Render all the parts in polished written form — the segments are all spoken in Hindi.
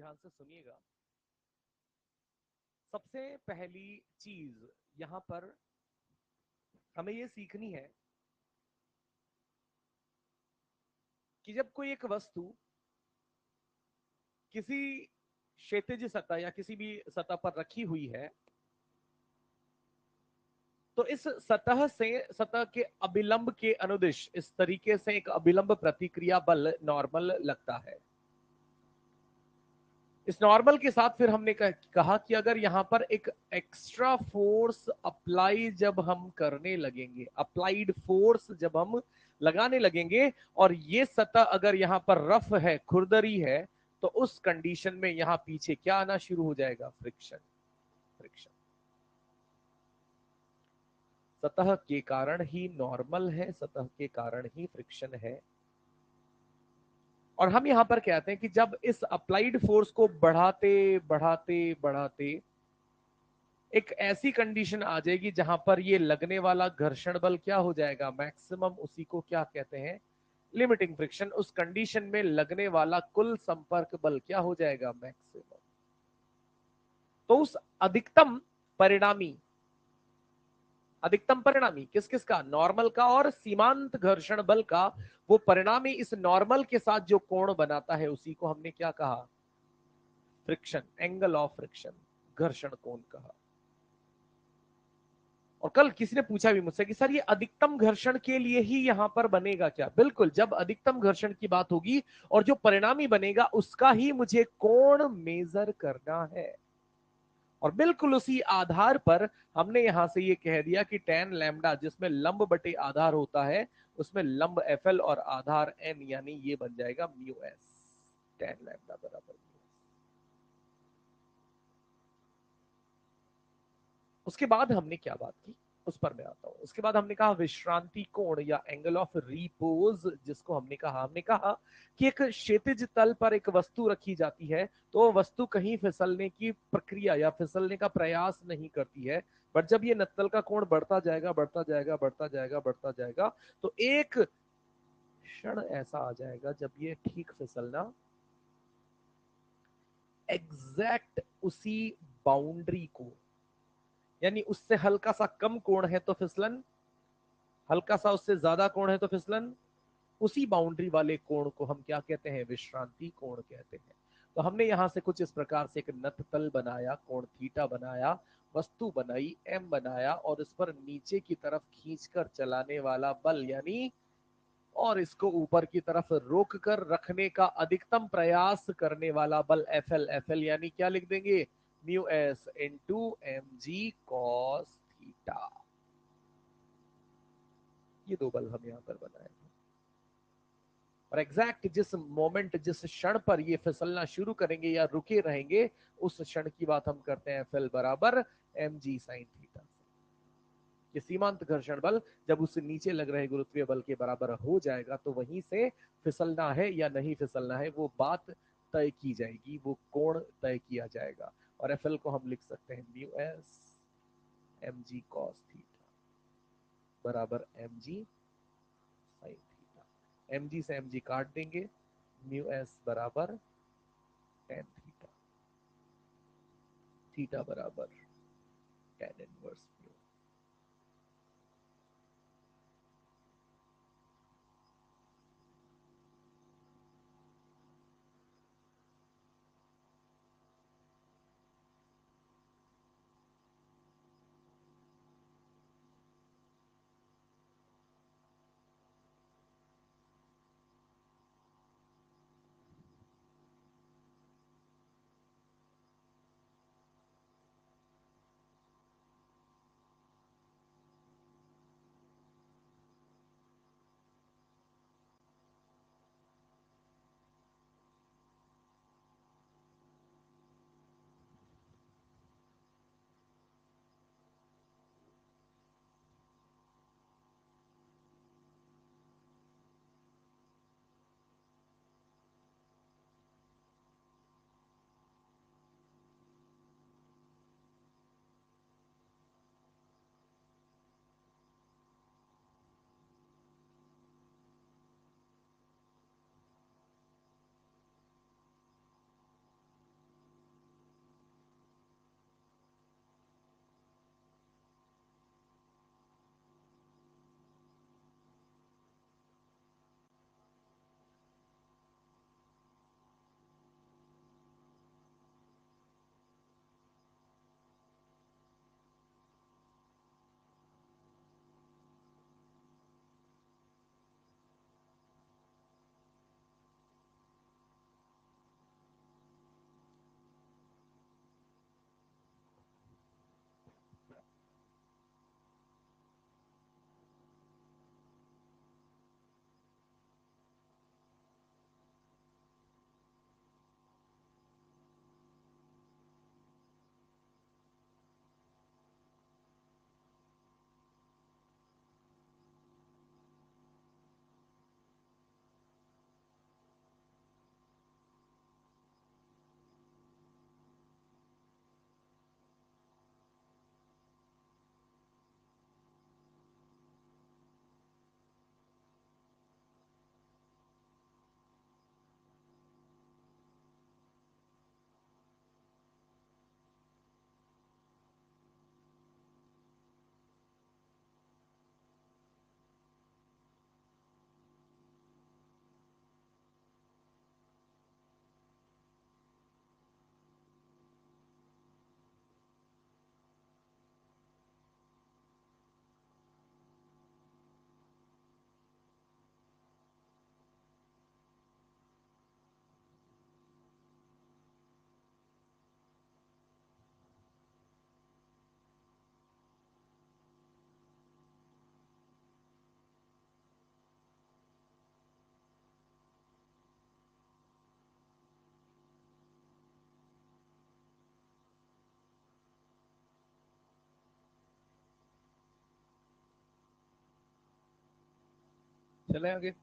ध्यान से सुनिएगा। सबसे पहली चीज यहां पर हमें ये सीखनी है कि जब कोई एक वस्तु किसी क्षैतिज सतह या किसी भी सतह पर रखी हुई है, तो इस सतह से सतह के अभिलंब के अनुदिश इस तरीके से एक अभिलंब प्रतिक्रिया बल नॉर्मल लगता है। इस नॉर्मल के साथ फिर हमने कहा कि अगर यहां पर एक एक्स्ट्रा फोर्स अप्लाई जब हम करने लगेंगे, अप्लाइड फोर्स जब हम लगाने लगेंगे और ये सतह अगर यहां पर रफ है, खुरदरी है, तो उस कंडीशन में यहां पीछे क्या आना शुरू हो जाएगा? फ्रिक्शन। फ्रिक्शन सतह के कारण ही नॉर्मल है, सतह के कारण ही फ्रिक्शन है। और हम यहां पर कहते हैं कि जब इस अप्लाइड फोर्स को बढ़ाते बढ़ाते बढ़ाते एक ऐसी कंडीशन आ जाएगी जहां पर ये लगने वाला घर्षण बल क्या हो जाएगा? मैक्सिमम। उसी को क्या कहते हैं? Limiting friction. उस कंडीशन में लगने वाला कुल संपर्क बल क्या हो जाएगा? मैक्सिमम। तो उस अधिकतम परिणामी, अधिकतम परिणामी किस किस का? नॉर्मल का और सीमांत घर्षण बल का। वो परिणामी इस नॉर्मल के साथ जो कोण बनाता है उसी को हमने क्या कहा? फ्रिक्शन, एंगल ऑफ फ्रिक्शन, घर्षण कोण कहा। और कल किसी ने पूछा भी मुझसे कि सर ये अधिकतम घर्षण के लिए ही यहां पर बनेगा क्या? बिल्कुल, जब अधिकतम घर्षण की बात होगी और जो परिणामी बनेगा उसका ही मुझे कोण मेजर करना है। और बिल्कुल उसी आधार पर हमने यहां से ये कह दिया कि tan लैम्डा जिसमें लंब बटे आधार होता है, उसमें लंब FL और आधार n, यानी ये बन जाएगा म्यू एस। tan लैम्डा बराबर। उसके बाद हमने क्या बात की उस पर मैं आता हूं। उसके बाद हमने कहा विश्रांति कोण या एंगल ऑफ रिपोज, जिसको हमने कहा कि एक क्षैतिज तल पर एक वस्तु रखी जाती है तो वस्तु कहीं फिसलने की प्रक्रिया या फिसलने का प्रयास नहीं करती है। बट जब ये नत्तल का कोण बढ़ता जाएगा बढ़ता जाएगा बढ़ता जाएगा बढ़ता जाएगा, तो एक क्षण ऐसा आ जाएगा जब ये ठीक फिसलना एग्जैक्ट उसी बाउंड्री को, यानी उससे हल्का सा कम कोण है तो फिसलन, हल्का सा उससे ज्यादा कोण है तो फिसलन, उसी बाउंड्री वाले कोण को हम क्या कहते हैं? विश्रांति कोण कहते हैं। तो हमने यहां से कुछ इस प्रकार से एक नत तल बनाया, कोण थीटा बनाया, वस्तु बनाई एम बनाया, और इस पर नीचे की तरफ खींचकर चलाने वाला बल यानी, और इसको ऊपर की तरफ रोक कर रखने का अधिकतम प्रयास करने वाला बल एफएल। एफएल यानी क्या लिख देंगे? Mu s into m g cos theta. ये दो बल हम यहां पर बनाए। और एग्जैक्ट जिस मोमेंट, जिस क्षण पर ये फिसलना शुरू करेंगे या रुके रहेंगे, उस क्षण की बात हम करते हैं एफएल बराबर एम जी साइन थीटा। ये सीमांत घर्षण बल जब उससे नीचे लग रहे गुरुत्वीय बल के बराबर हो जाएगा तो वहीं से फिसलना है या नहीं फिसलना है वो बात तय की जाएगी, वो कोण तय किया जाएगा। और एफएल को हम लिख सकते हैं mu s m g cos theta बराबर m g sine theta. M g से एम जी काट देंगे, म्यू एस बराबर टेन थीटा, थीटा बराबर टेन इनवर्स म्यू। चले आगे।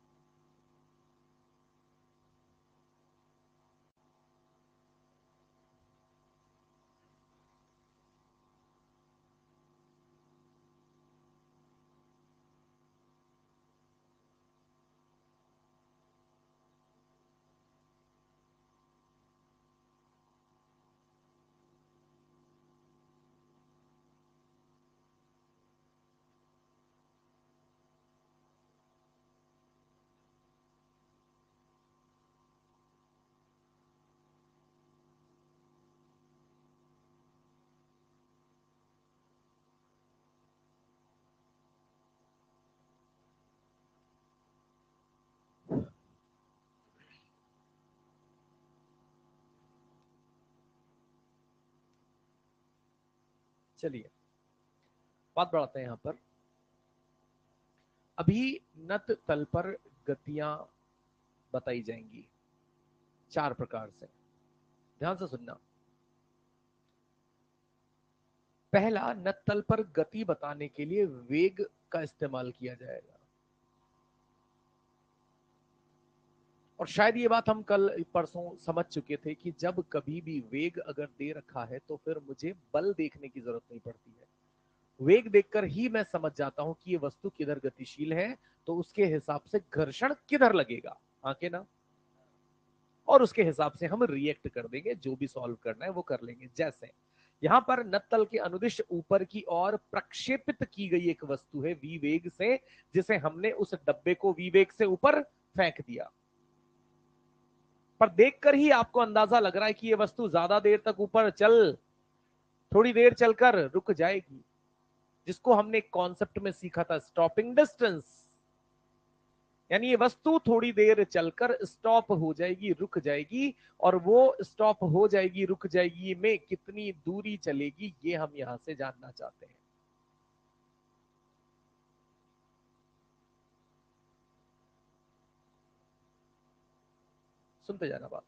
चलिए बात बढ़ाते हैं यहां पर। अभी नत तल पर गतियां बताई जाएंगी 4 प्रकार से, ध्यान से सुनना। पहला, नत तल पर गति बताने के लिए वेग का इस्तेमाल किया जाएगा। और शायद ये बात हम कल परसों समझ चुके थे कि जब कभी भी वेग अगर दे रखा है तो फिर मुझे बल देखने की जरूरत नहीं पड़ती है, वेग देखकर ही मैं समझ जाता हूं कि ये वस्तु किधर गतिशील है, तो उसके हिसाब से घर्षण किधर लगेगा, हाँ के ना, और उसके हिसाब से हम रिएक्ट कर देंगे, जो भी सॉल्व करना है वो कर लेंगे। जैसे यहां पर नत्तल के अनुदिश ऊपर की ओर प्रक्षेपित की गई एक वस्तु है वी वेग से, जिसे हमने उस डब्बे को वी वेग से ऊपर फेंक दिया। पर देखकर ही आपको अंदाजा लग रहा है कि ये वस्तु ज्यादा देर तक ऊपर थोड़ी देर चलकर रुक जाएगी, जिसको हमने कॉन्सेप्ट में सीखा था स्टॉपिंग डिस्टेंस। यानी ये वस्तु थोड़ी देर चलकर स्टॉप हो जाएगी, रुक जाएगी, और वो स्टॉप हो जाएगी रुक जाएगी में कितनी दूरी चलेगी ये हम यहां से जानना चाहते हैं। सुनते जाना बात।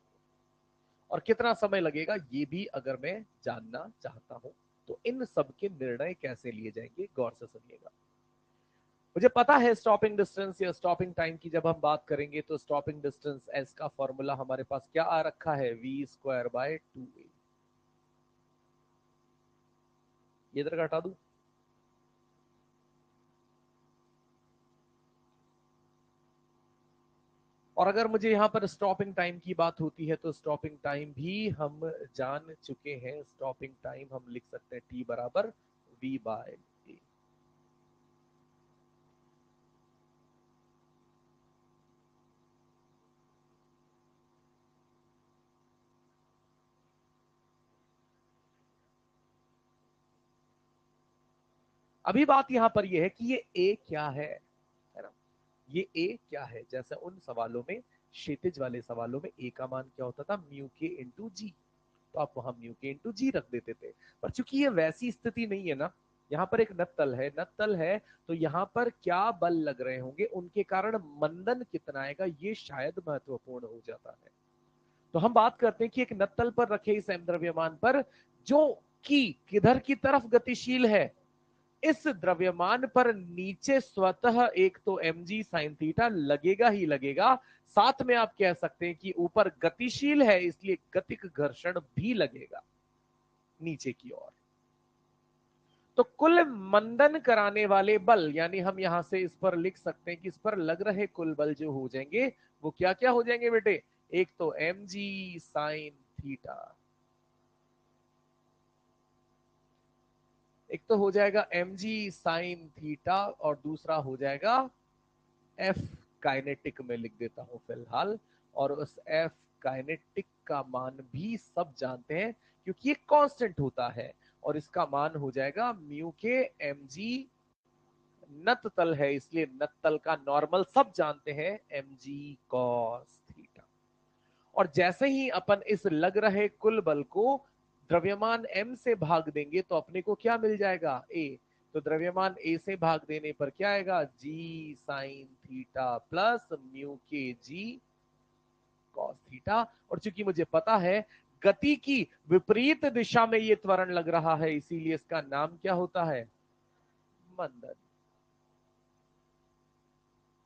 और कितना समय लगेगा ये भी अगर मैं जानना चाहता हूं, तो इन सब के निर्णय कैसे लिए जाएंगे, गौर से सुनिएगा। मुझे पता है स्टॉपिंग डिस्टेंस या स्टॉपिंग टाइम की जब हम बात करेंगे तो स्टॉपिंग डिस्टेंस एस का फॉर्मूला हमारे पास क्या आ रखा है, वी स्क्वायर बाय 2a। ये इधर हटा दूं, और अगर मुझे यहां पर स्टॉपिंग टाइम की बात होती है तो स्टॉपिंग टाइम भी हम जान चुके हैं। स्टॉपिंग टाइम हम लिख सकते हैं टी बराबर वी बाय ए। अभी बात यहां पर यह है कि ये ए क्या है ना, ये ए क्या है। जैसे उन सवालों में, क्षैतिज वाले सवालों में ए का मान क्या होता था, म्यू के इंटू जी, तो आप वहां म्यू के इंटू जी रख देते थे। पर चूंकि ये वैसी स्थिति नहीं है ना, यहाँ पर एक नत्तल है, नत्तल है तो यहाँ पर क्या बल लग रहे होंगे, उनके कारण मंदन कितना आएगा, ये शायद महत्वपूर्ण हो जाता है। तो हम बात करते हैं कि एक नत्तल पर रखे इस द्रव्यमान पर, जो कि किधर की तरफ गतिशील है, इस द्रव्यमान पर नीचे स्वतः एक तो एम जी साइन थीटा लगेगा ही लगेगा, साथ में आप कह सकते हैं कि ऊपर गतिशील है इसलिए गतिक घर्षण भी लगेगा नीचे की ओर। तो कुल मंदन कराने वाले बल, यानी हम यहां से इस पर लिख सकते हैं कि इस पर लग रहे कुल बल जो हो जाएंगे वो क्या क्या हो जाएंगे बेटे, एक तो एम जी साइन थीटा, एक तो हो जाएगा एम जी साइन थीटा, और दूसरा हो जाएगा एफ काइनेटिक में लिख देता हूं फिलहाल। और उस एफ काइनेटिक का मान भी सब जानते हैं क्योंकि ये कांस्टेंट होता है, और इसका मान हो जाएगा म्यू के एम जी, नत तल है इसलिए नत तल का नॉर्मल सब जानते हैं एम जी कॉस थीटा। और जैसे ही अपन इस लग रहे कुल बल को द्रव्यमान m से भाग देंगे तो अपने को क्या मिल जाएगा, a। तो द्रव्यमान a से भाग देने पर क्या आएगा, g sine theta plus mu के जी कॉस थीटा। और चूंकि मुझे पता है गति की विपरीत दिशा में ये त्वरण लग रहा है, इसीलिए इसका नाम क्या होता है, मंदन।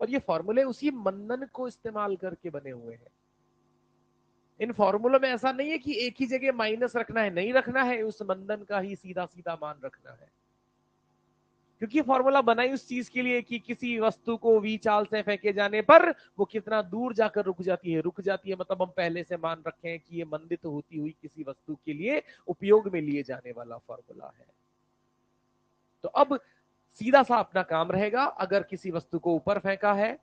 और ये फॉर्मूले उसी मंदन को इस्तेमाल करके बने हुए हैं। इन फॉर्मूलों में ऐसा नहीं है कि एक ही जगह माइनस रखना है, नहीं रखना है, उस मंदन का ही सीधा सीधा मान रखना है, क्योंकि फॉर्मूला बनाई उस चीज के लिए कि किसी वस्तु को v चाल से फेंके जाने पर वो कितना दूर जाकर रुक जाती है। रुक जाती है मतलब हम पहले से मान रखे हैं कि ये मंदित होती हुई किसी वस्तु के लिए उपयोग में लिए जाने वाला फॉर्मूला है। तो अब सीधा सा अपना काम रहेगा, अगर किसी वस्तु को ऊपर फेंका है,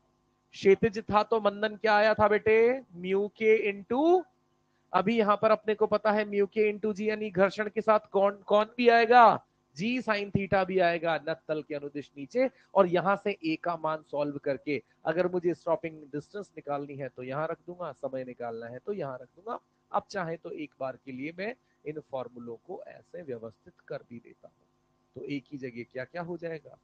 क्षैतिज था तो मंदन क्या आया था बेटे, म्यू के इंटू, अभी यहां पर अपने को पता है म्यू के इंटू जी, यानी घर्षण के साथ कौन कौन भी आएगा, जी साइन थीटा भी आएगा, नत तल के अनुदिश नीचे। और यहां से ए का मान सॉल्व करके अगर मुझे स्टॉपिंग डिस्टेंस निकालनी है तो यहां रख दूंगा, समय निकालना है तो यहां रख दूंगा। अब चाहे तो एक बार के लिए मैं इन फॉर्मूलों को ऐसे व्यवस्थित कर भी देता हूं, तो एक ही जगह क्या क्या हो जाएगा।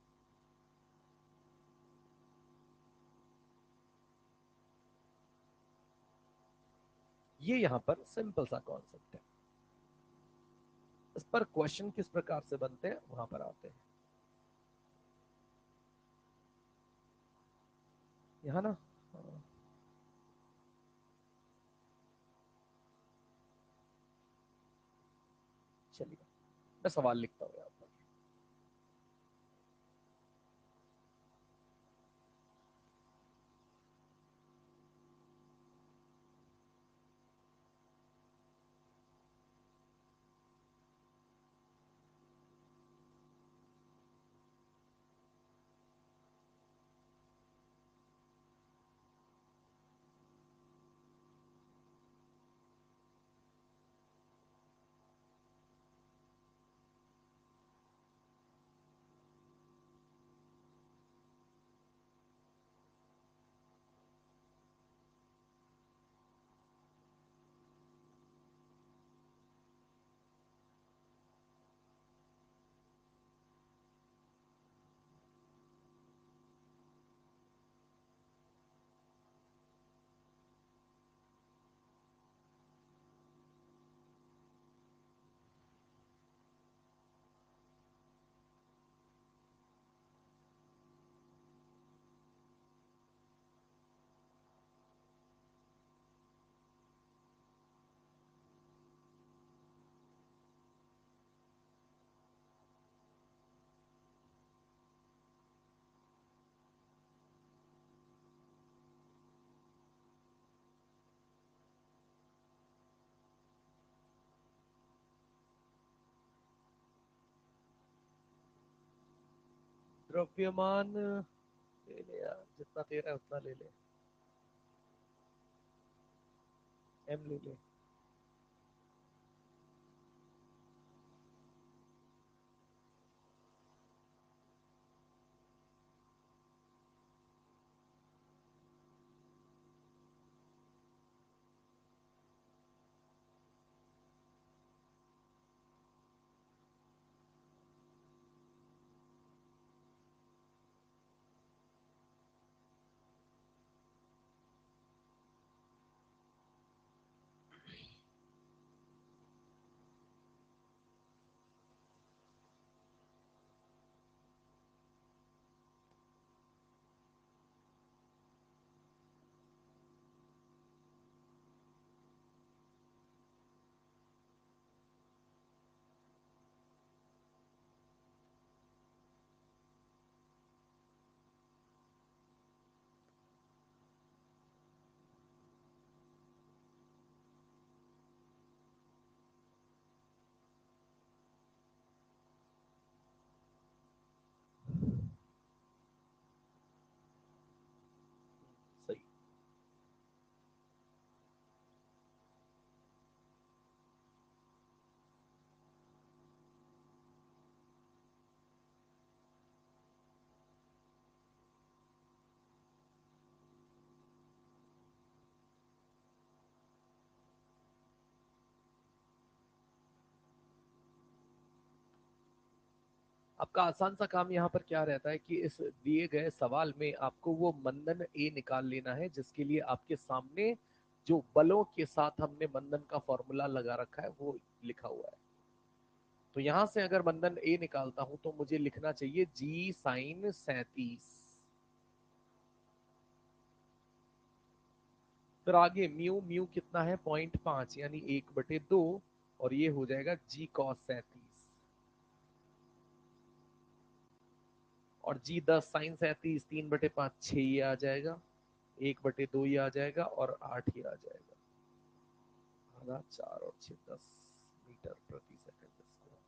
ये यहां पर सिंपल सा कॉन्सेप्ट है। इस पर क्वेश्चन किस प्रकार से बनते हैं वहां पर आते हैं। यहाँ ना, चलिए मैं सवाल लिखता हूँ यहाँ पर। द्रव्यमान ले ले यार, जितना तेरा है उतना ले ले, एम ले ले। सही। आपका आसान सा काम यहाँ पर क्या रहता है कि इस दिए गए सवाल में आपको वो मंदन ए निकाल लेना है, जिसके लिए आपके सामने जो बलों के साथ हमने मंदन का फॉर्मूला लगा रखा है वो लिखा हुआ है। तो यहां से अगर मंदन ए निकालता हूं तो मुझे लिखना चाहिए जी साइन 37, फिर आगे म्यू, म्यू कितना है 0.5 यानी 1/2, और ये हो जाएगा जी cos 37, और जी 10 sin 37, 3/5 6 ये आ जाएगा, 1/2 ये आ जाएगा, और 8 ये आ जाएगा, आधा 4 और 6 10 मीटर प्रति सेकंड स्क्वायर।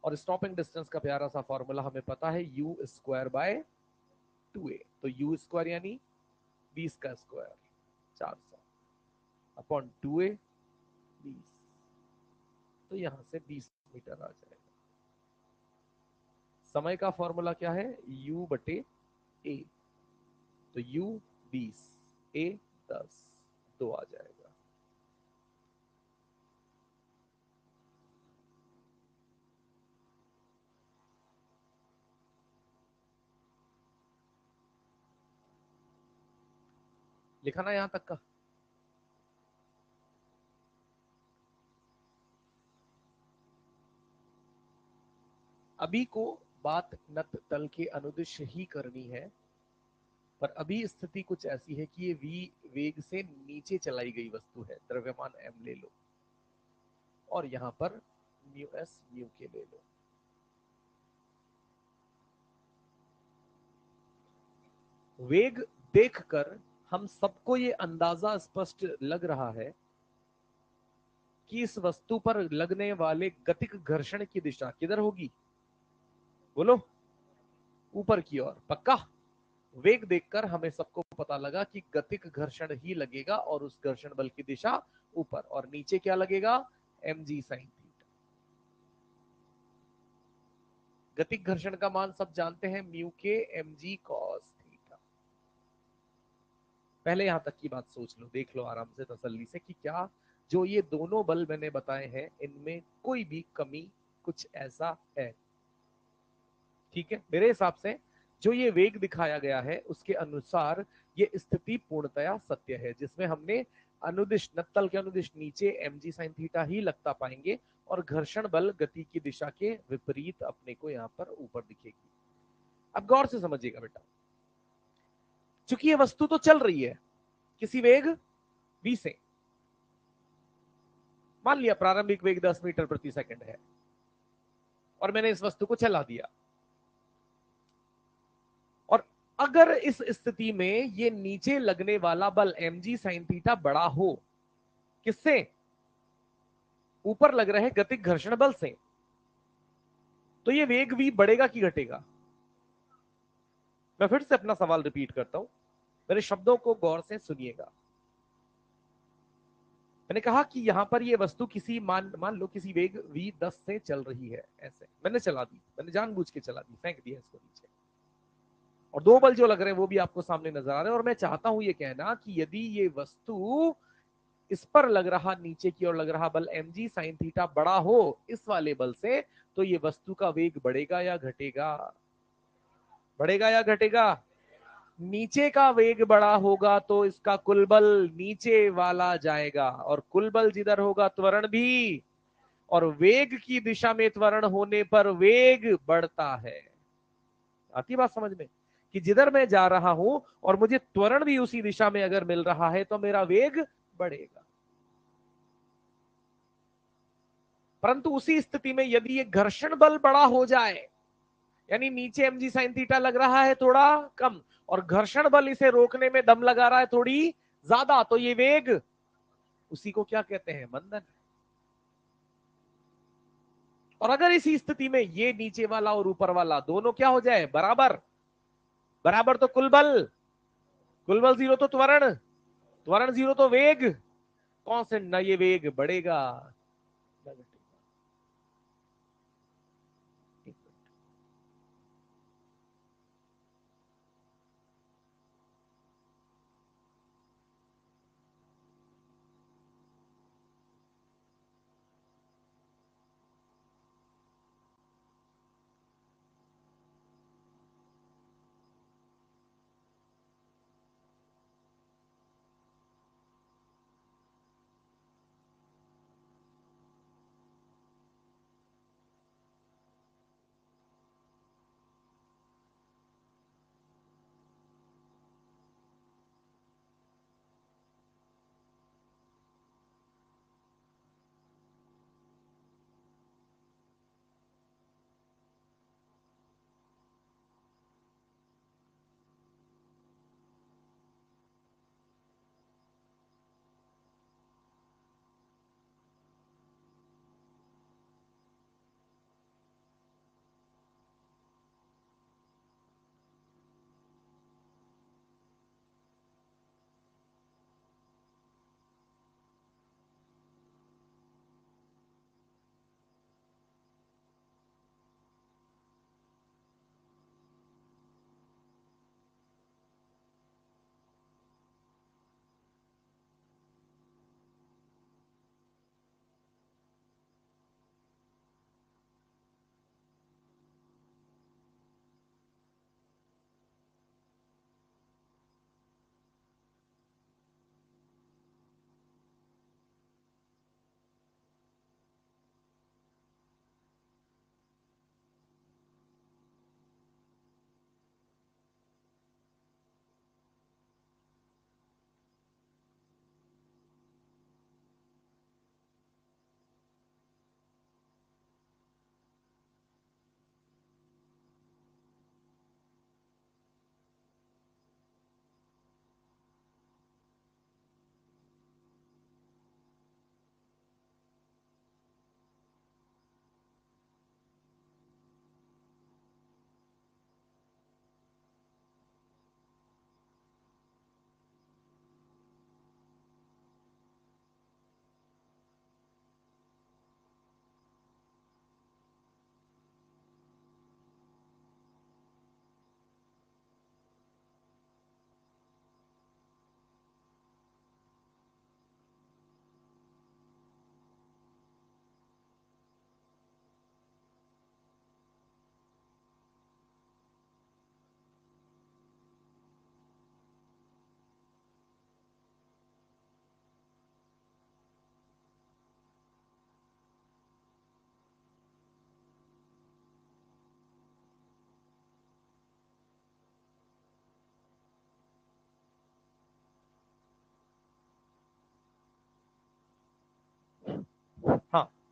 और स्टॉपिंग डिस्टेंस का प्यारा सा फॉर्मूला हमें पता है, u स्क्वायर बाय 2a, तो u स्क्वायर यानी 20 का स्क्वायर 400 अपॉन 2a 20, तो यहां से 20 मीटर आ जाएगा। समय का फॉर्मूला क्या है, u/a, तो u 20, a 10, 2 आ जाएगा। लिखा ना यहां तक का? अभी को बात नत तल के अनुदिश ही करनी है, पर अभी स्थिति कुछ ऐसी है कि ये v वेग से नीचे चलाई गई वस्तु है, द्रव्यमान m ले लो, और यहां पर म्यू एस म्यू के ले लो। वेग देखकर हम सबको ये अंदाजा स्पष्ट लग रहा है कि इस वस्तु पर लगने वाले गतिक घर्षण की दिशा किधर होगी, बोलो, ऊपर की ओर, पक्का? वेग देखकर हमें सबको पता लगा कि गतिक घर्षण ही लगेगा, और उस घर्षण बल की दिशा ऊपर, और नीचे क्या लगेगा, mg sin थीटा। गतिक घर्षण का मान सब जानते हैं, म्यू के mg cos थीटा। पहले यहां तक की बात सोच लो, देख लो आराम से तसल्ली से कि क्या जो ये दोनों बल मैंने बताए हैं इनमें कोई भी कमी कुछ ऐसा है। ठीक है, मेरे हिसाब से जो ये वेग दिखाया गया है उसके अनुसार ये स्थिति पूर्णतया सत्य है, जिसमें हमने अनुदिश, नत्तल के अनुदिश नीचे mg sin थीटा ही लगता पाएंगे, और घर्षण बल गति की दिशा के विपरीत अपने को यहाँ पर ऊपर दिखेगी। अब गौर से समझिएगा बेटा, चूंकि ये वस्तु तो चल रही है किसी वेग v से, मान लिया प्रारंभिक वेग 10 मीटर प्रति सेकंड है, और मैंने इस वस्तु को चला दिया, और अगर इस स्थिति में ये नीचे लगने वाला बल mg sin थीटा बड़ा हो, किससे, ऊपर लग रहे गतिक घर्षण बल से, तो ये वेग v बढ़ेगा कि घटेगा? मैं फिर से अपना सवाल रिपीट करता हूं, मेरे शब्दों को गौर से सुनिएगा। मैंने कहा कि यहां पर ये वस्तु किसी मान मान लो किसी वेग v 10 से चल रही है, ऐसे मैंने चला दी, मैंने जानबूझ के चला दी, फेंक दिया इसको नीचे, और दो बल जो लग रहे हैं वो भी आपको सामने नजर आ रहे हैं, और मैं चाहता हूं ये कहना कि यदि ये वस्तु इस पर लग रहा, नीचे की ओर लग रहा बल mg sin थीटा बड़ा हो इस वाले बल से, तो ये वस्तु का वेग बढ़ेगा या घटेगा, बढ़ेगा या घटेगा? नीचे का वेग बड़ा होगा तो इसका कुल बल नीचे वाला जाएगा, और कुल बल जिधर होगा त्वरण भी, और वेग की दिशा में त्वरण होने पर वेग बढ़ता है। आती बात समझ में, कि जिधर मैं जा रहा हूं और मुझे त्वरण भी उसी दिशा में अगर मिल रहा है तो मेरा वेग बढ़ेगा। परंतु उसी स्थिति में यदि ये घर्षण बल बड़ा हो जाए, यानी नीचे mg sin थीटा लग रहा है थोड़ा कम, और घर्षण बल इसे रोकने में दम लगा रहा है थोड़ी ज्यादा, तो ये वेग, उसी को क्या कहते हैं, मंदन। और अगर इसी स्थिति में ये नीचे वाला और ऊपर वाला दोनों क्या हो जाए, बराबर, बराबर तो कुल बल, कुल बल जीरो तो त्वरण, त्वरण जीरो तो वेग, कौन से न ये वेग बढ़ेगा न घटेगा।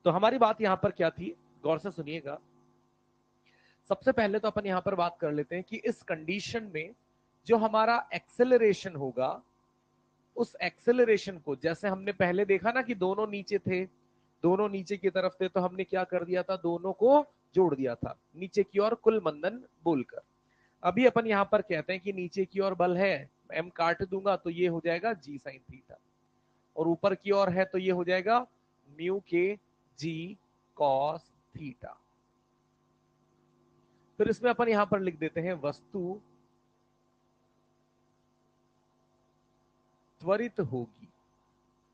तो हमारी बात यहां पर क्या थी, गौर से सुनिएगा। सबसे पहले तो अपन यहां पर बात कर लेते हैं कि इस कंडीशन में जो हमारा एक्सेलरेशन होगा, उस एक्सेलरेशन को, जैसे हमने पहले देखा ना कि दोनों नीचे थे, दोनों नीचे की तरफ थे, तो हमने क्या कर दिया था, दोनों को जोड़ दिया था नीचे की ओर कुल मंदन बोलकर। अभी अपन यहां पर कहते हैं कि नीचे की ओर बल है, एम काट दूंगा तो ये हो जाएगा जी साइन थीटा, और ऊपर की ओर है तो ये हो जाएगा म्यू के जी कॉस थीटा। फिर इसमें अपन यहां पर लिख देते हैं वस्तु त्वरित होगी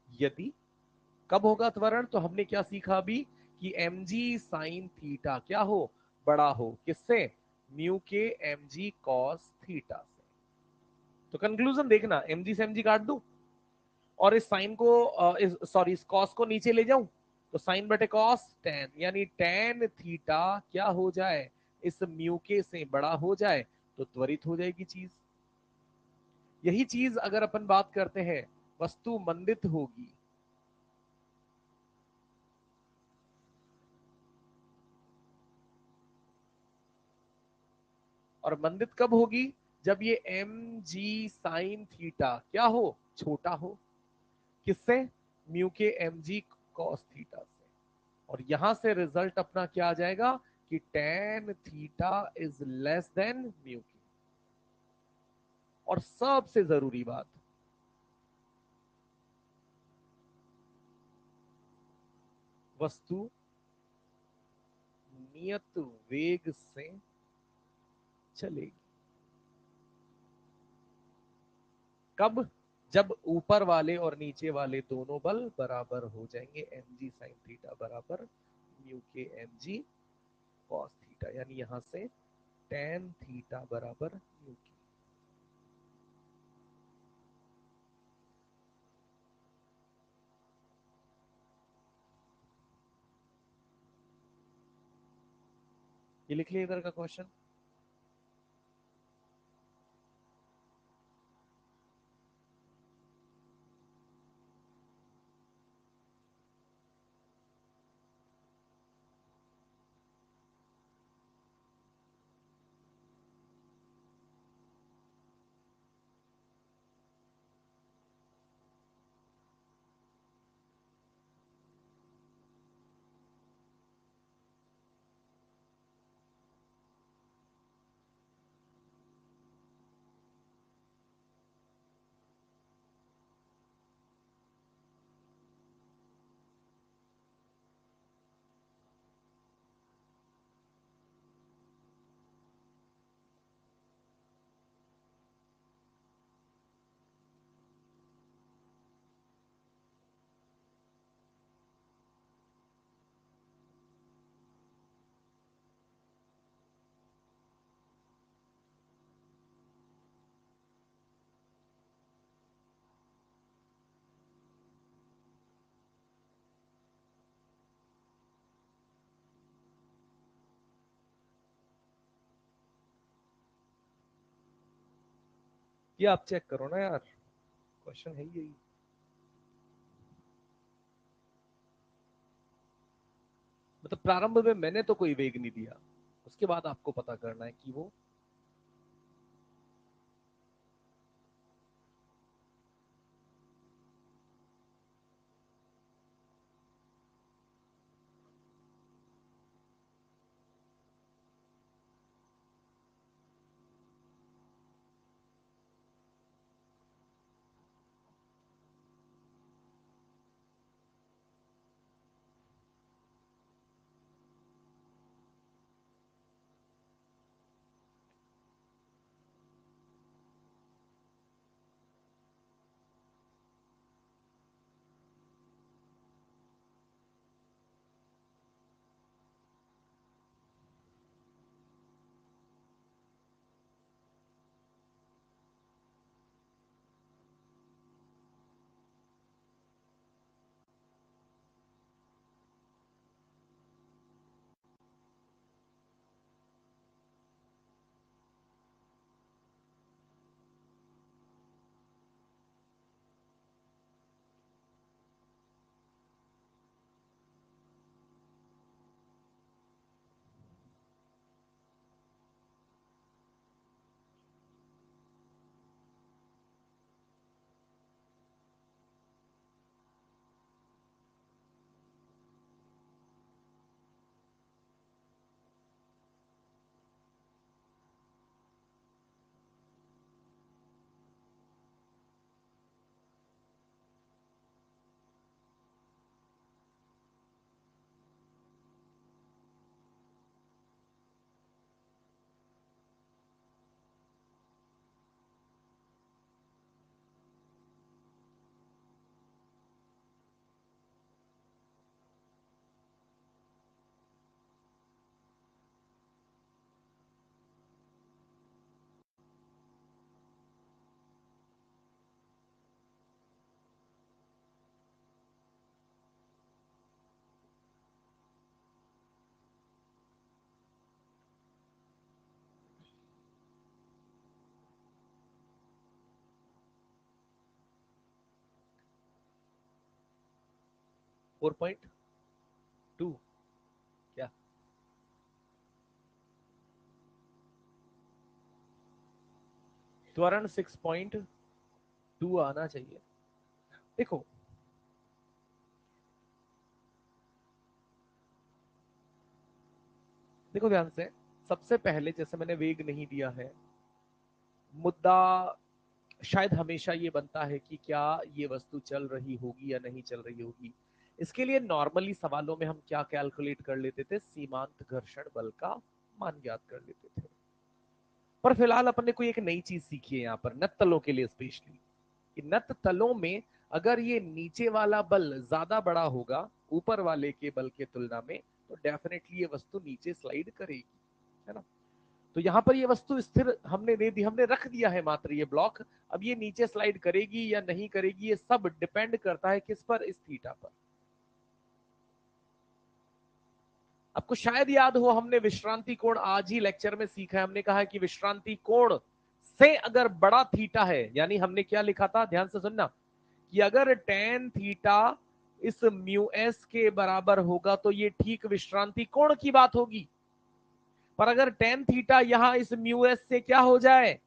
यदि, कब होगा त्वरण, तो हमने क्या सीखा अभी कि एम जी साइन थीटा क्या हो, बड़ा हो, किससे, म्यू के एम जी कॉस थीटा से। तो कंक्लूजन देखना, एम जी से एम जी काट दू और इस साइन को सॉरी इस कॉस को नीचे ले जाऊं, तो साइन बटे कॉस टेन, यानी टेन थीटा क्या हो जाए, इस म्यू के से बड़ा हो जाए, तो त्वरित हो जाएगी चीज। यही चीज अगर अपन बात करते हैं वस्तु मंदित होगी, और मंदित कब होगी, जब ये एम जी साइन थीटा क्या हो, छोटा हो, किससे, म्यू के एम जी कॉस थीटा से। और यहां से रिजल्ट अपना क्या आ जाएगा कि tan theta is less than mu की। और सबसे जरूरी बात, वस्तु नियत वेग से चलेगी, कब, जब ऊपर वाले और नीचे वाले दोनों बल बराबर हो जाएंगे, एम जी साइन थीटा बराबर म्यू के एम जी कॉस थीटा, यानी यहां से टेन थीटा बराबर म्यू की। ये लिख लिया इधर का क्वेश्चन। ये आप चेक करो ना यार, क्वेश्चन है यही। मतलब प्रारंभ में मैंने तो कोई वेग नहीं दिया, उसके बाद आपको पता करना है कि वो, 4.2 क्या? त्वरण 6.2 आना चाहिए। देखो देखो ध्यान से, सबसे पहले जैसे मैंने वेग नहीं दिया है, मुद्दा शायद हमेशा ये बनता है कि क्या ये वस्तु चल रही होगी या नहीं चल रही होगी। इसके लिए नॉर्मली सवालों में हम क्या कैलकुलेट कर लेते थे, सीमांत घर्षण बल का मान ज्ञात कर लेते थे। पर फिलहाल अपन ने कोई एक नई चीज सीखी है यहाँ पर नत तलों के लिए स्पेशली, कि नत तलों में अगर ये नीचे वाला बल ज्यादा बड़ा होगा ऊपर वाले के बल के तुलना में, तो डेफिनेटली ये वस्तु नीचे स्लाइड करेगी, है ना। तो यहाँ पर ये वस्तु स्थिर हमने दे दी, हमने रख दिया है मात्र ये ब्लॉक। अब ये नीचे स्लाइड करेगी या नहीं करेगी ये सब डिपेंड करता है किस पर, इस थीटा पर। आपको शायद याद हो हमने विश्रांति कोण आज ही लेक्चर में सीखा है। हमने कहा है कि विश्रांति कोण से अगर बड़ा थीटा है, यानी हमने क्या लिखा था, ध्यान से सुनना, कि अगर टेन थीटा इस म्यू एस के बराबर होगा तो ये ठीक विश्रांति कोण की बात होगी। पर अगर टेन थीटा यहां इस म्यू एस से क्या हो जाए,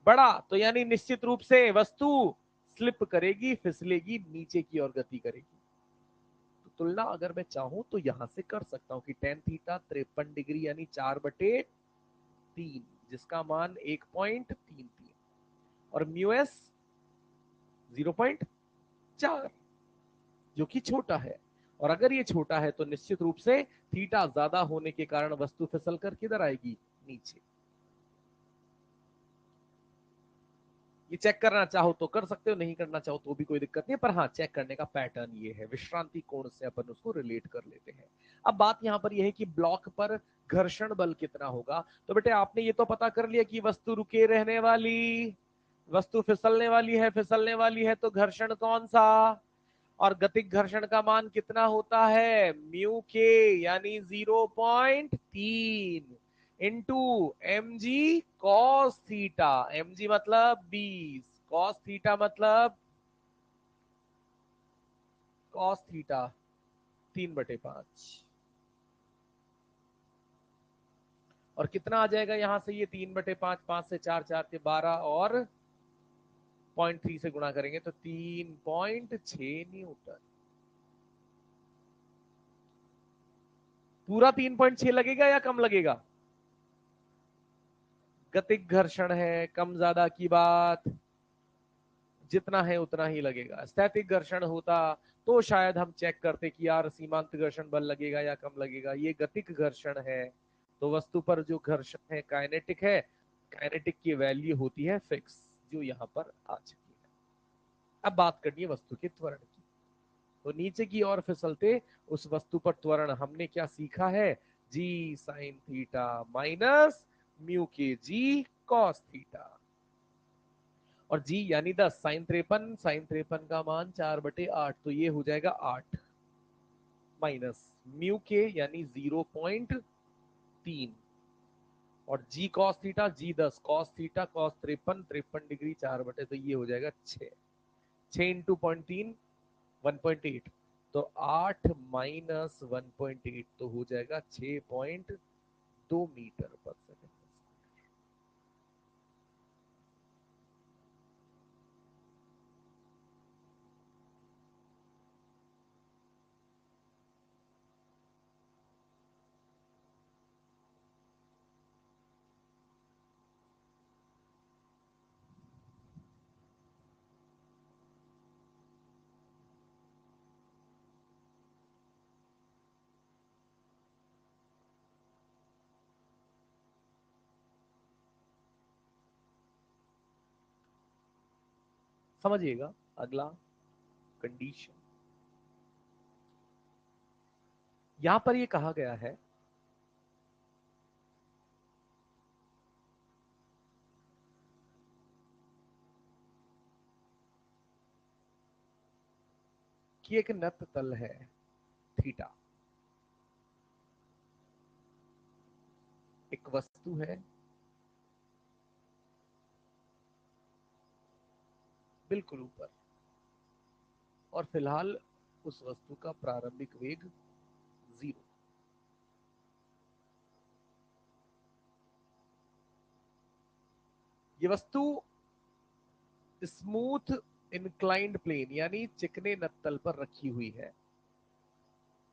बड़ा, तो यानी निश्चित रूप से वस्तु स्लिप करेगी, फिसलेगी, नीचे की ओर गति करेगी। तो तुलना अगर मैं चाहूं तो यहां से कर सकता हूं कि टेन थीटा 53 डिग्री यानी 4/3, जिसका मान 1.33 और म्यू एस 0.4, जो कि छोटा है। और अगर ये छोटा है तो निश्चित रूप से थीटा ज्यादा होने के कारण वस्तु फिसल कर किधर आएगी, नीचे। ये चेक करना चाहो तो कर सकते हो, नहीं करना चाहो तो भी कोई दिक्कत नहीं, पर हाँ चेक करने का पैटर्न ये है, विश्रांति कोण से अपन उसको रिलेट कर लेते हैं। अब बात यहाँ पर यह है कि ब्लॉक पर घर्षण बल कितना होगा। तो बेटे आपने ये तो पता कर लिया कि वस्तु रुके रहने वाली, वस्तु फिसलने वाली है तो घर्षण कौन सा, और गतिक घर्षण का मान कितना होता है, म्यू के यानी 0.3 into m g cos theta. M g मतलब 20, कॉस थीटा मतलब कॉस थीटा 3/5। और कितना आ जाएगा यहां से, ये 3/5, 5 से 4, 4 के 12 और 0.3 से गुणा करेंगे तो 3.6 न्यूटन। पूरा 3.6 लगेगा या कम लगेगा, गतिक घर्षण है, कम ज्यादा की बात, जितना है उतना ही लगेगा। स्थैतिक घर्षण होता तो शायद हम चेक करते कि यार सीमांत घर्षण बल लगेगा या कम लगेगा। ये गतिक घर्षण है तो वस्तु पर जो घर्षण है काइनेटिक है, काइनेटिक की वैल्यू होती है फिक्स, जो यहाँ पर आ चुकी है। अब बात करनी है वस्तु के त्वरण की। तो नीचे की ओर फिसलते उस वस्तु पर त्वरण हमने क्या सीखा है, जी साइन थीटा माइनस म्यू के जी कॉस थीटा। और जी यानी 10, साइन 53 का मान 4/8, तो ये हो जाएगा 8 माइनस म्यू के यानी 0.3 और जी कॉस थीटा, जी 10 कॉस थीटा कॉस 53 डिग्री 4/, तो ये हो जाएगा 6, 6 इंटू 0.3 1.8, तो 8 माइनस 1.8 तो हो जाएगा 6.2 मीटर पर सेकंड। समझिएगा अगला कंडीशन, यहां पर ये कहा गया है कि एक नत तल है थीटा, एक वस्तु है बिल्कुल ऊपर, और फिलहाल उस वस्तु का प्रारंभिक वेग 0। ये वस्तु स्मूथ इंक्लाइंड प्लेन यानी चिकने नत्तल पर रखी हुई है,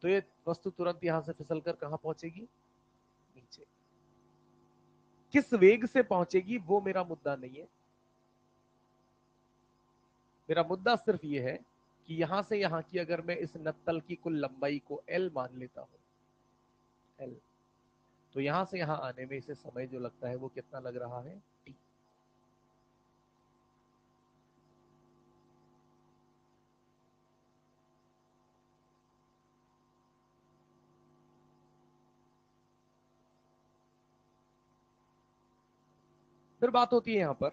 तो ये वस्तु तुरंत यहां से फिसलकर कहां पहुंचेगी? नीचे। किस वेग से पहुंचेगी वो मेरा मुद्दा नहीं है। मेरा मुद्दा सिर्फ ये है कि यहां से यहां की अगर मैं इस नत्तल की कुल लंबाई को L मान लेता हूं, L, तो यहां से यहां आने में इसे समय जो लगता है वो कितना लग रहा है? T। फिर बात होती है यहां पर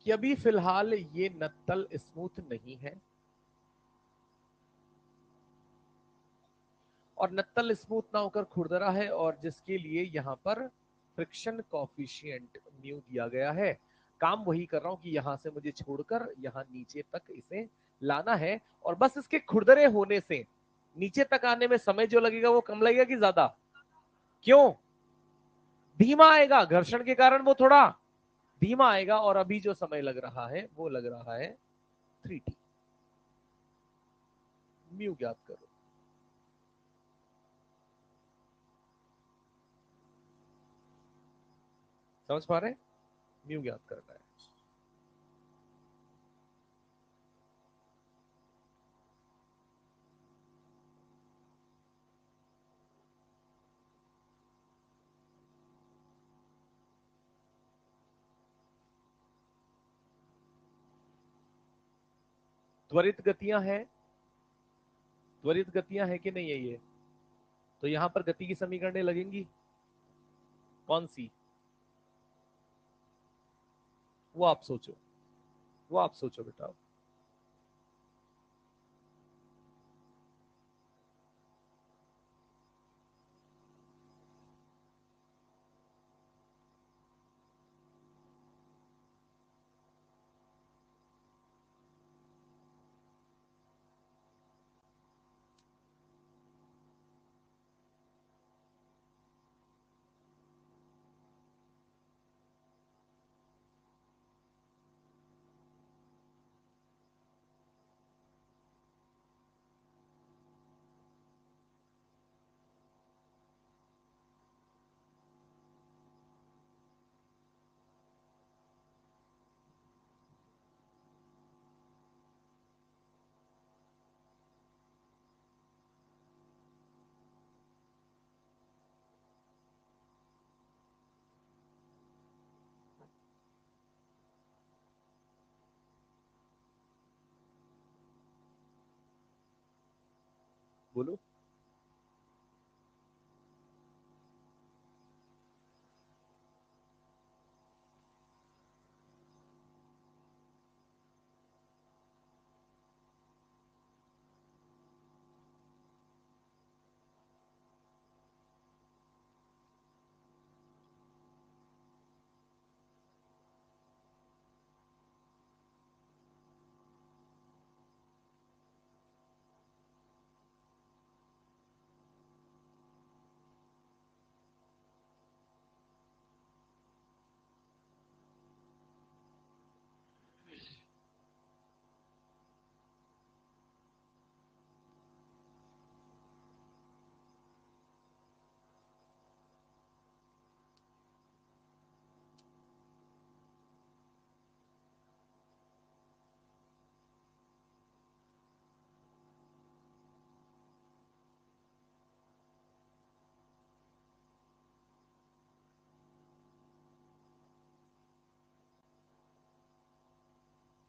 कि अभी फिलहाल ये नत्तल स्मूथ नहीं है, और नत्तल स्मूथ ना होकर खुरदरा है, और जिसके लिए यहां पर फ्रिक्शन कॉफिशिएंट म्यू दिया गया है। काम वही कर रहा हूं कि यहां से मुझे छोड़कर यहां नीचे तक इसे लाना है, और बस इसके खुरदरे होने से नीचे तक आने में समय जो लगेगा वो कम लगेगा कि ज्यादा? क्यों? धीमा आएगा, घर्षण के कारण वो थोड़ा धीमा आएगा, और अभी जो समय लग रहा है वो लग रहा है 3t। म्यू ज्ञात करो। समझ पा रहे हैं? म्यू ज्ञात करना है। त्वरित गतियां हैं, त्वरित गतियां है कि नहीं है ये? तो यहां पर गति की समीकरणें लगेंगी, कौन सी? वो आप सोचो, वो आप सोचो बेटा। बोलो।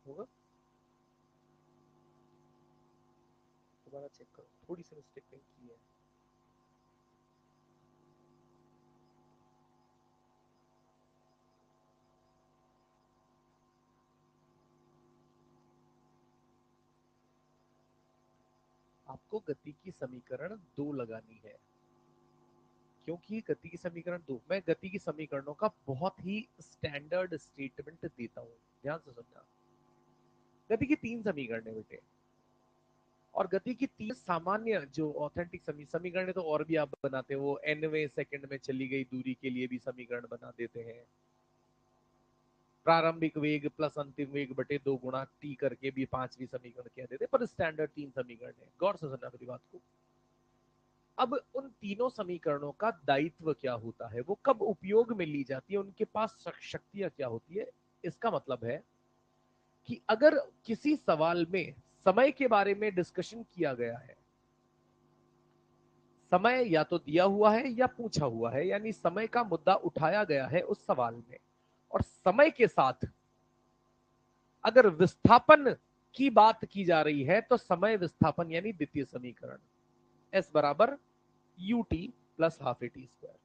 होगा, दोबारा चेक करो, थोड़ी सी मिस्टेक नहीं की है। आपको गति की समीकरण 2 लगानी है, क्योंकि गति की समीकरण 2, मैं गति की समीकरणों का बहुत ही स्टैंडर्ड स्टेटमेंट देता हूं, ध्यान से समझना। गति की 3 समीकरण है बेटे, और गति की 3 सामान्य जो ऑथेंटिक समीकरण है, तो और भी आप बनाते हैं, वो nवें सेकंड में चली गई दूरी के लिए भी समीकरण बना देते हैं, प्रारंभिक वेग प्लस अंतिम वेग बटे 2 गुणा टी करके भी 5वीं समीकरण कह देते, पर स्टैंडर्ड 3 समीकरण है। गौर से सुनना मेरी बात को। अब उन तीनों समीकरणों का दायित्व क्या होता है, वो कब उपयोग में ली जाती है, उनके पास शक्तियां क्या होती है। इसका मतलब है कि अगर किसी सवाल में समय के बारे में डिस्कशन किया गया है, समय या तो दिया हुआ है या पूछा हुआ है, यानी समय का मुद्दा उठाया गया है उस सवाल में, और समय के साथ अगर विस्थापन की बात की जा रही है, तो समय विस्थापन यानी द्वितीय समीकरण S बराबर U T plus half A T square.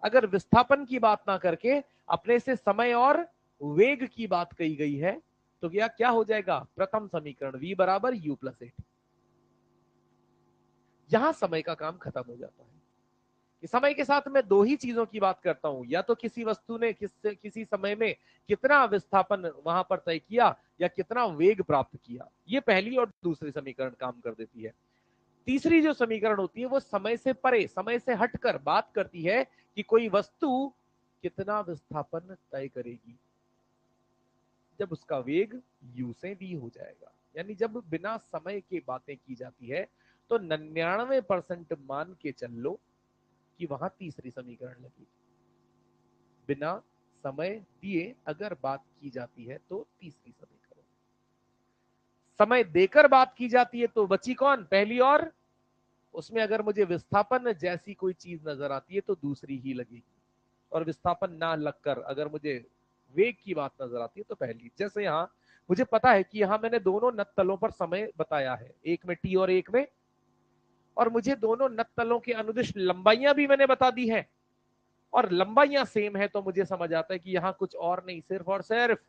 अगर विस्थापन की बात ना करके अपने से समय और वेग की बात कही गई है, तो क्या क्या हो जाएगा, प्रथम समीकरण V बराबर यू प्लस ए टी। यहां समय का काम खत्म हो जाता है कि समय के साथ मैं दो ही चीजों की बात करता हूं, या तो किसी वस्तु ने किसी समय में कितना विस्थापन वहां पर तय किया या कितना वेग प्राप्त किया, ये पहली और दूसरी समीकरण काम कर देती है। तीसरी जो समीकरण होती है वो समय से परे, समय से हटकर बात करती है कि कोई वस्तु कितना विस्थापन तय करेगी जब उसका वेग u से v हो जाएगा। यानी जब बिना समय के बातें की जाती है, तो 99% मान के चल लो कि वहां तीसरी समीकरण लगी। बिना समय दिए अगर बात की जाती है तो तीसरी समीकरण, समय देकर बात की जाती है तो बची कौन, पहली, और उसमें अगर मुझे विस्थापन जैसी कोई चीज नजर आती है तो दूसरी ही लगेगी, और विस्थापन ना लगकर अगर मुझे वेग की बात नजर आती है तो पहली। जैसे यहां मुझे पता है कि यहां मैंने दोनों नत्तलों पर समय बताया है, एक में टी और एक में, और मुझे दोनों नत्तलों के अनुदिश लंबाइयां भी मैंने बता दी है, और लंबाइयां सेम है, तो मुझे समझ आता है कि यहां कुछ और नहीं, सिर्फ और सिर्फ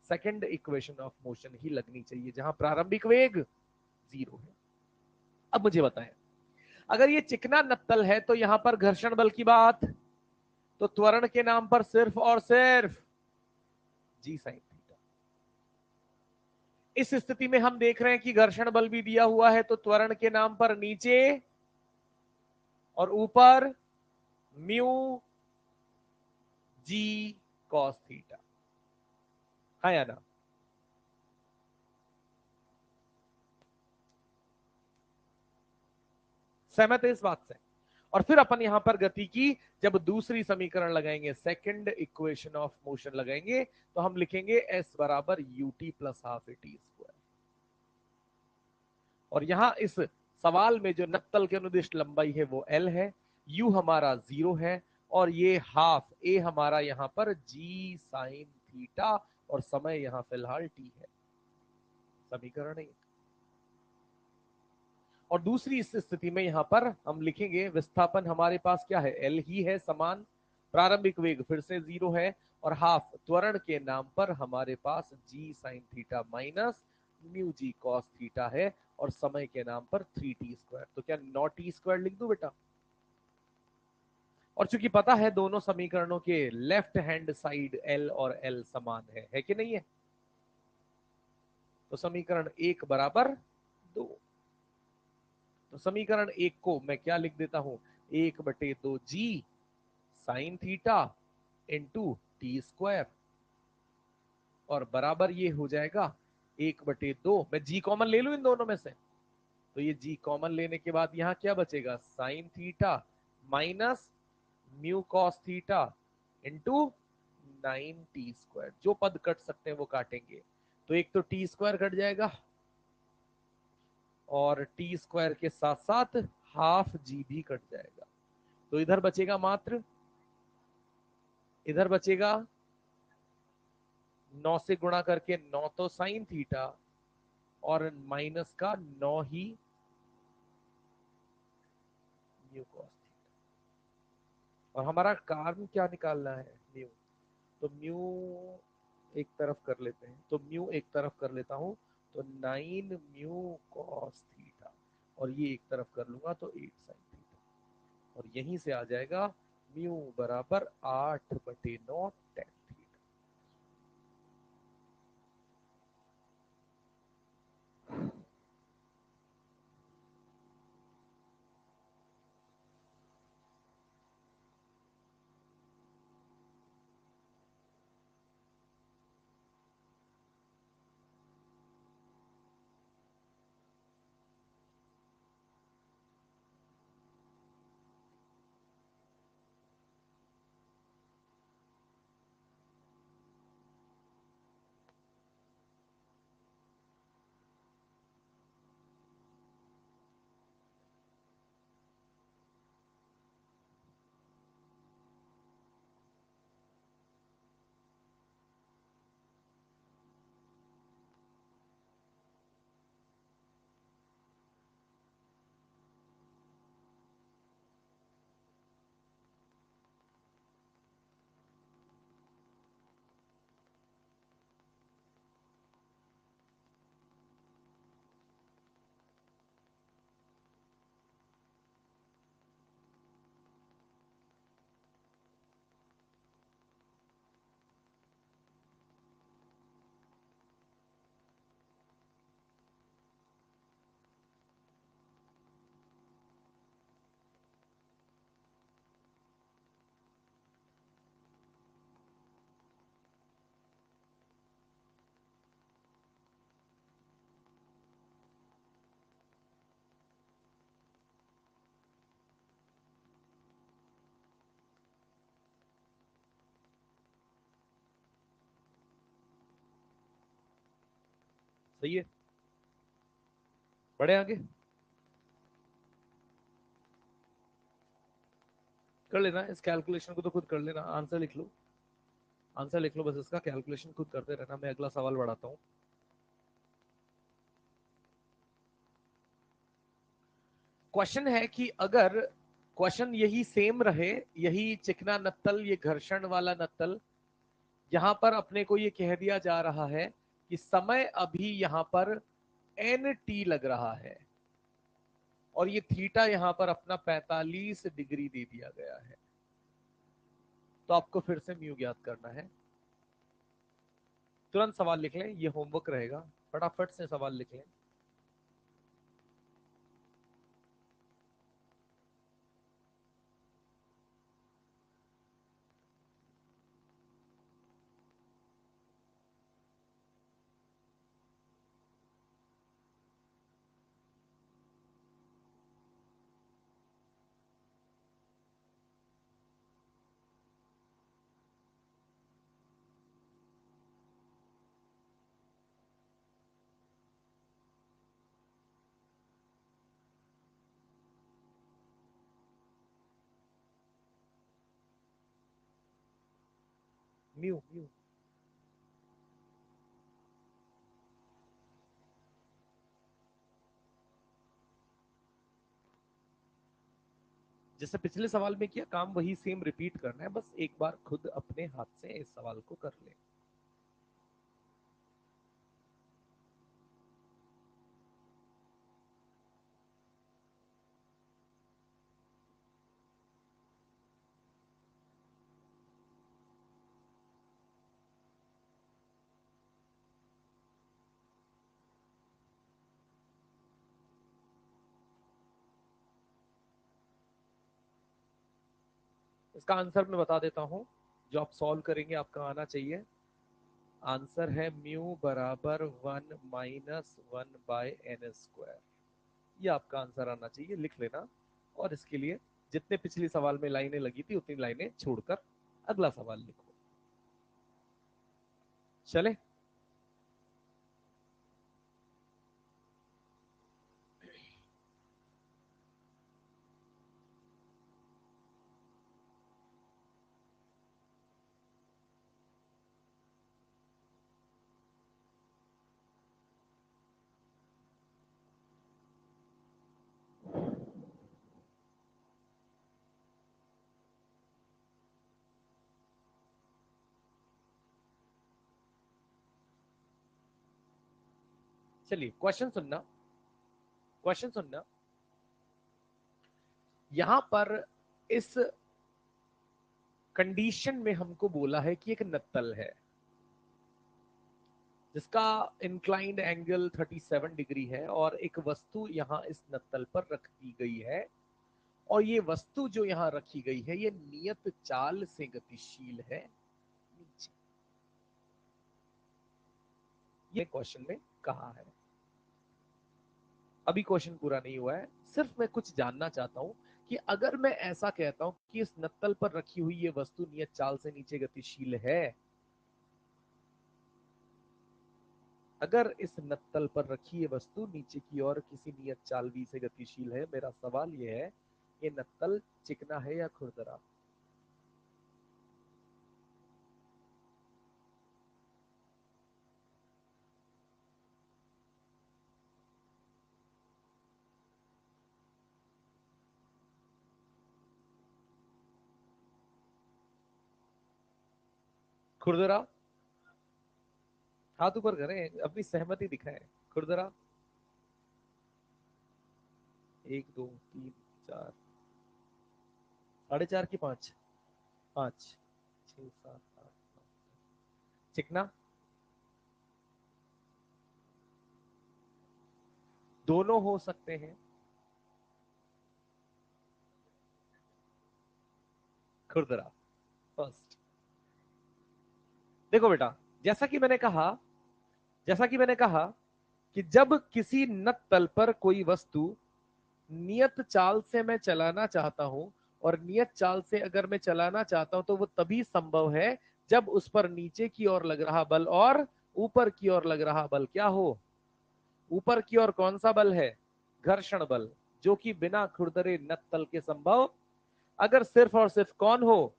सेकंड इक्वेशन ऑफ मोशन ही लगनी चाहिए, जहां प्रारंभिक वेग 0 है। अब मुझे बताएं, अगर ये चिकना नत्तल है तो यहां पर घर्षण बल की बात, तो त्वरण के नाम पर सिर्फ और सिर्फ जी साइन थीटा। इस स्थिति में हम देख रहे हैं कि घर्षण बल भी दिया हुआ है, तो त्वरण के नाम पर नीचे और ऊपर म्यू जी कॉस थीटा, हाँ या ना। सहमत है इस बात से। और फिर अपन यहां पर गति की जब दूसरी समीकरण लगाएंगे, सेकंड इक्वेशन ऑफ मोशन लगाएंगे, तो हम लिखेंगे S बराबर U T plus half A T square. और यहां इस सवाल में जो नक्तल के अनुदिष्ट लंबाई है वो L है, U हमारा 0 है, और ये हाफ A हमारा यहां पर G साइन थीटा, और समय यहां फिलहाल T है। समीकरण है। और दूसरी इस स्थिति में यहां पर हम लिखेंगे विस्थापन हमारे पास क्या है, L ही है समान, प्रारंभिक वेग फिर से 0 है, और हाफ त्वरण के नाम पर हमारे पास G sine theta minus mu g cos theta है, और समय के नाम पर 3t स्क्वायर। तो क्या 9t स्क्वायर लिख दूं बेटा। और चूंकि पता है दोनों समीकरणों के लेफ्ट हैंड साइड L और L समान है कि नहीं है, तो समीकरण 1 बराबर 2। तो समीकरण 1 को मैं क्या लिख देता हूं, 1/2 g sine theta into t square, और बराबर ये हो जाएगा 1/2, मैं जी कॉमन ले लू इन दोनों में से, तो ये जी कॉमन लेने के बाद यहां क्या बचेगा, sign theta minus mu cos theta into 9t square. जो पद कट सकते हैं वो काटेंगे, तो एक तो टी स्क्वायर कट जाएगा, और टी स्क्वायर के साथ साथ हाफ जी भी कट जाएगा, तो इधर बचेगा मात्र, इधर बचेगा 9 से गुणा करके 9 तो साइन थीटा, और माइनस का 9 ही म्यू कॉस थीटा। और हमारा कारण क्या निकालना है, म्यू। तो म्यू एक तरफ कर लेते हैं, तो म्यू एक तरफ कर लेता हूं, तो 9 म्यू कॉस थीटा, और ये एक तरफ कर लूंगा तो 8 साइन थीटा, और यहीं से आ जाएगा म्यू बराबर 8/9 टेन थीटा। सही है, बढ़े आगे, कर लेना इस कैलकुलेशन को, तो खुद कर लेना, आंसर लिख लो, आंसर लिख लो, बस इसका कैलकुलेशन खुद करते रहना, मैं अगला सवाल बढ़ाता हूँ। क्वेश्चन है कि अगर क्वेश्चन यही सेम रहे, यही चिकना नत्तल, ये घर्षण वाला नत्तल, यहां पर अपने को ये कह दिया जा रहा है कि समय अभी यहां पर एन टी लग रहा है, और ये थीटा यहां पर अपना 45 डिग्री दे दिया गया है, तो आपको फिर से म्यू ज्ञात करना है। तुरंत सवाल लिख लें, ये होमवर्क रहेगा, फटाफट से सवाल लिख लें। म्यू म्यू जैसे पिछले सवाल में किया काम, वही सेम रिपीट करना है, बस एक बार खुद अपने हाथ से इस सवाल को कर ले। इसका आंसर मैं बता देता हूं, जो आप सॉल्व करेंगे आपका आना चाहिए। आंसर है म्यू बराबर 1 - 1/n²। ये आपका आंसर आना चाहिए, लिख लेना। और इसके लिए जितने पिछले सवाल में लाइनें लगी थी उतनी लाइनें छोड़कर अगला सवाल लिखो। चले, चलिए क्वेश्चन सुनना, क्वेश्चन सुनना। यहां पर इस कंडीशन में हमको बोला है कि एक नत्तल है जिसका इंक्लाइंड एंगल 37 डिग्री है, और एक वस्तु यहां इस नत्तल पर रख दी गई है, और ये वस्तु जो यहां रखी गई है ये नियत चाल से गतिशील है नीचे, ये क्वेश्चन में कहा है। अभी क्वेश्चन पूरा नहीं हुआ है, सिर्फ मैं कुछ जानना चाहता हूं कि अगर मैं ऐसा कहता हूं कि इस नत्तल पर रखी हुई ये वस्तु नियत चाल से नीचे गतिशील है, अगर इस नत्तल पर रखी ये वस्तु नीचे की ओर किसी नियत चाल v से गतिशील है, मेरा सवाल ये है, ये नत्तल चिकना है या खुरदरा? खुरदरा, हाथ ऊपर करें, अपनी सहमति दिखाएं। खुरदरा, 1 2 3 4, 4.5 की 5, 5 6 7 8 9। चिकना, दोनों हो सकते हैं। खुरदरा फर्स्ट। देखो बेटा, जैसा कि मैंने कहा, जैसा कि मैंने कहा कि जब किसी नत तल पर कोई वस्तु नियत चाल से मैं चलाना चाहता हूं, और नियत चाल से अगर मैं चलाना चाहता हूं तो वो तभी संभव है जब उस पर नीचे की ओर लग रहा बल और ऊपर की ओर लग रहा बल क्या हो, ऊपर की ओर कौन सा बल है? घर्षण बल, जो कि बिना खुरदरे नत्तल के संभव, अगर सिर्फ और सिर्फ कौन हो,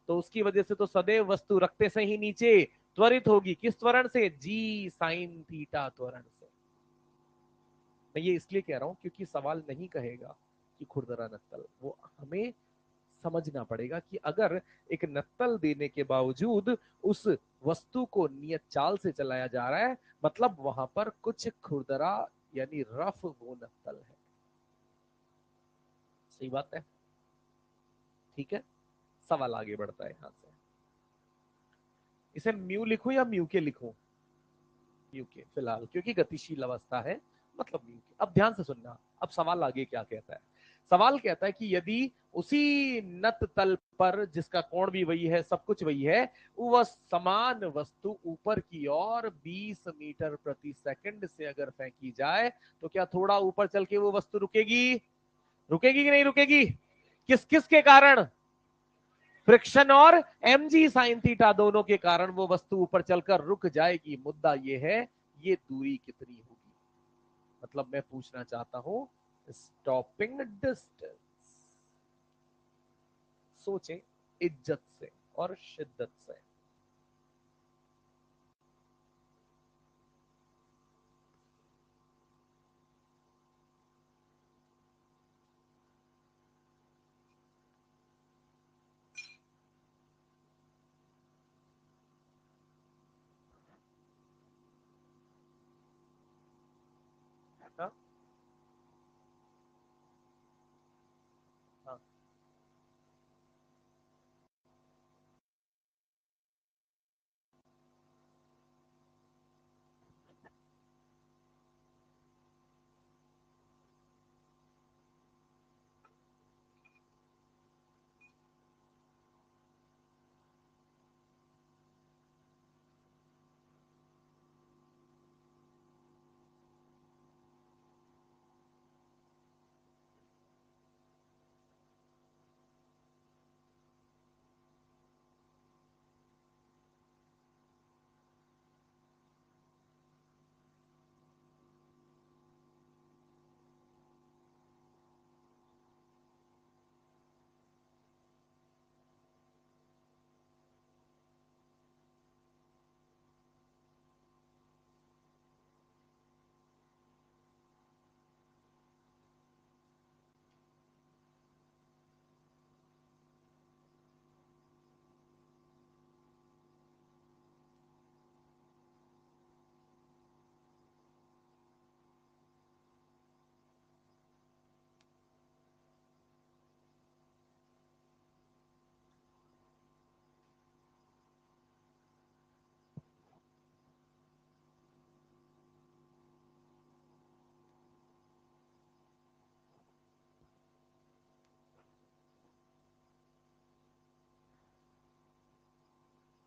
तो उसकी वजह से तो सदैव वस्तु रखते से ही नीचे त्वरित होगी। किस त्वरण से? जी साइन थीटा त्वरण से। मैं ये इसलिए कह रहा हूं क्योंकि सवाल नहीं कहेगा कि खुरदरा नत्तल, वो हमें समझना पड़ेगा कि अगर एक नत्तल देने के बावजूद उस वस्तु को नियत चाल से चलाया जा रहा है, मतलब वहां पर कुछ खुरदरा यानी रफ वो नत्तल है। सही बात है, ठीक है। सवाल आगे बढ़ता है यहां से। इसे म्यू लिखूं या म्यू के लिखूं? म्यू के फिलहाल, क्योंकि गतिशील अवस्था है, मतलब म्यू के। अब ध्यान से सुनना, अब सवाल आगे क्या कहता है। सवाल कहता है कि यदि उसी नत तल पर, जिसका कोण भी वही है, सब कुछ वही है, वह समान वस्तु ऊपर की ओर 20 मीटर प्रति सेकंड से अगर फेंकी जाए, तो क्या थोड़ा ऊपर चल के वो वस्तु रुकेगी? रुकेगी कि नहीं रुकेगी? किस किस के कारण? फ्रिक्शन और mg साइन थीटा दोनों के कारण वो वस्तु ऊपर चलकर रुक जाएगी। मुद्दा ये है, ये दूरी कितनी होगी? मतलब मैं पूछना चाहता हूं स्टॉपिंग डिस्टेंस। सोचें इज्जत से और शिद्दत से। हाँ हाँ,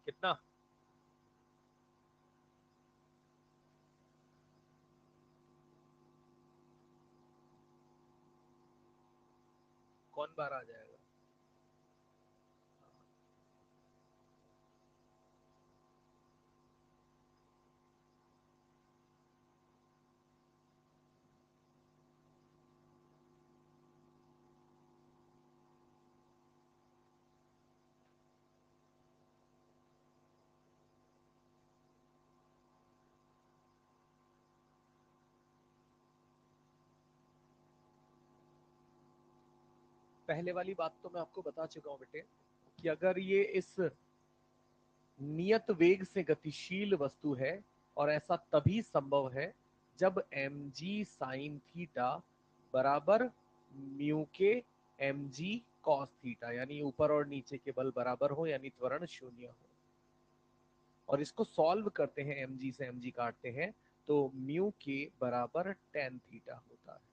कितना? कौन बार आ जाएगा? पहले वाली बात तो मैं आपको बता चुका हूं बेटे, कि अगर ये इस नियत वेग से गतिशील वस्तु है, और ऐसा तभी संभव है जब mg साइन थीटा बराबर म्यू के mg कॉस थीटा, यानी ऊपर और नीचे के बल बराबर हो, यानी त्वरण शून्य हो। और इसको सॉल्व करते हैं, mg से mg काटते हैं, तो म्यू के बराबर टेन थीटा होता है।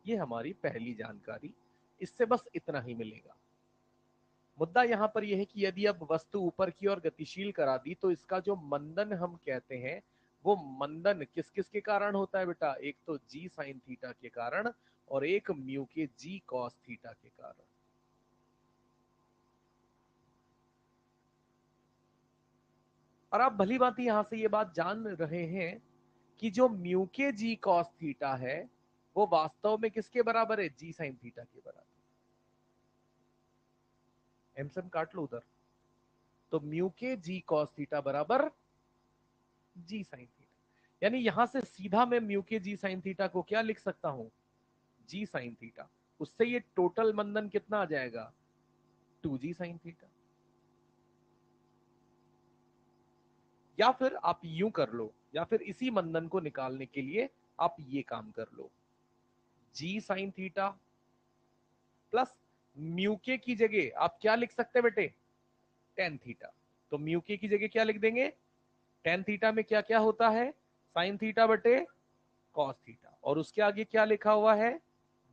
ये हमारी पहली जानकारी, इससे बस इतना ही मिलेगा। मुद्दा यहां पर यह है कि यदि अब वस्तु ऊपर की ओर गतिशील करा दी, तो इसका जो मंदन हम कहते हैं, वो मंदन किस किस के कारण होता है बेटा? एक तो जी साइन थीटा के कारण, और एक म्यू के जी कॉस थीटा के कारण। और आप भली बात यहां से ये बात जान रहे हैं कि जो म्यू के जी कॉस थीटा है वो वास्तव में किसके बराबर है, जी साइन थीटा के बराबर। एमसन काट लो उधर, तो म्यू के जी कॉस थीटा बराबर जी साइन थीटा, यानी यहां से सीधा मैं म्यू के जी साइन थीटा को क्या लिख सकता हूं, जी साइन थीटा। उससे ये टोटल मंदन कितना आ जाएगा, 2g साइन थीटा। या फिर आप यूं कर लो, या फिर इसी मंदन को निकालने के लिए आप ये काम कर लो, जी साइन थीटा प्लस म्यू के की जगह आप क्या लिख सकते हैं बेटे, टेन थीटा। तो म्यू के की जगह क्या लिख देंगे, टेन थीटा में क्या क्या होता है, साइन थीटा बटे कॉस थीटा, और उसके आगे क्या लिखा हुआ है,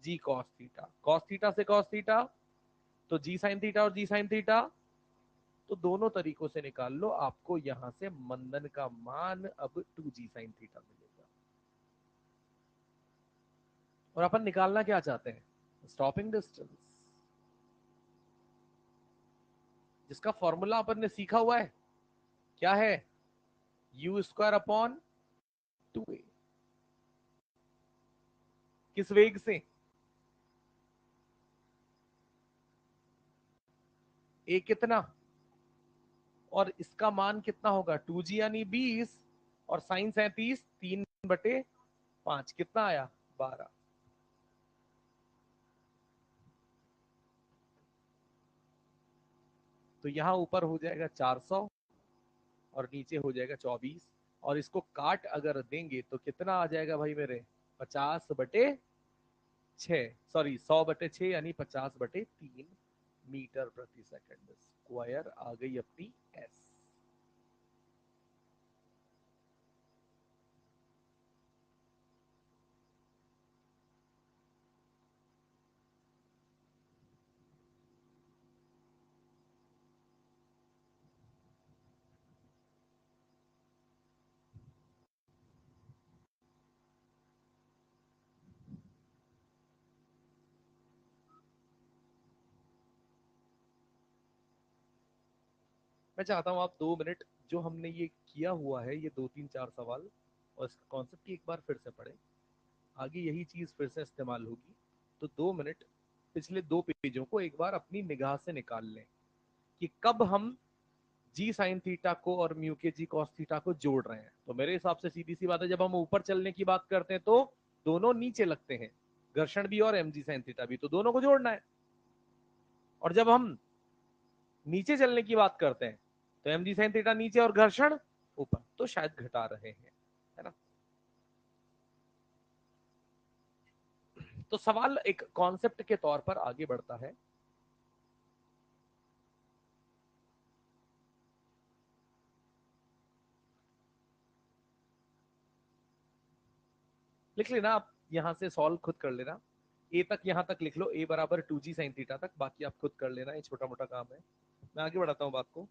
जी कॉस थीटा। कॉस थीटा से कॉस थीटा तो जी साइन थीटा और जी साइन थीटा, तो दोनों तरीकों से निकाल लो, आपको यहां से मंदन का मान अब 2g साइन थीटा मिलेगा। और अपन निकालना क्या चाहते हैं, स्टॉपिंग डिस्टेंस, जिसका फॉर्मूला अपन ने सीखा हुआ है, क्या है, यू स्क्वायर अपॉन 2a। किस वेग से, ए कितना, और इसका मान कितना होगा, 2g यानी 20, और साइन 37, 3/5 कितना आया, 12। तो यहां ऊपर हो जाएगा 400 और नीचे हो जाएगा 24, और इसको काट अगर देंगे तो कितना आ जाएगा भाई मेरे, 50/6, सॉरी 100/6 यानी 50/3 मीटर प्रति सेकंड स्क्वायर आ गई अपनी एस। मैं चाहता हूं आप 2 मिनट जो हमने ये किया हुआ है, ये 2 3 4 सवाल और इसका कॉन्सेप्ट की एक बार फिर से पढ़ें, आगे यही चीज फिर से इस्तेमाल होगी। तो 2 मिनट पिछले 2 पेजों को एक बार अपनी निगाह से निकाल लें कि कब हम जी साइन थीटा को और म्यू के जी कॉस थीटा को जोड़ रहे हैं। तो मेरे हिसाब से सीधी सी बात है, जब हम ऊपर चलने की बात करते हैं तो दोनों नीचे लगते हैं, घर्षण भी और एम जी साइन थीटा भी, तो दोनों को जोड़ना है। और जब हम नीचे चलने की बात करते हैं तो एम जी साइन थीटा नीचे और घर्षण ऊपर, तो शायद घटा रहे हैं, है ना। तो सवाल एक कॉन्सेप्ट के तौर पर आगे बढ़ता है। लिख लेना आप, यहां से सॉल्व खुद कर लेना, ए तक यहां तक लिख लो, ए बराबर 2g साइन थीटा तक, बाकी आप खुद कर लेना, ये छोटा मोटा काम है। मैं आगे बढ़ाता हूं बात को।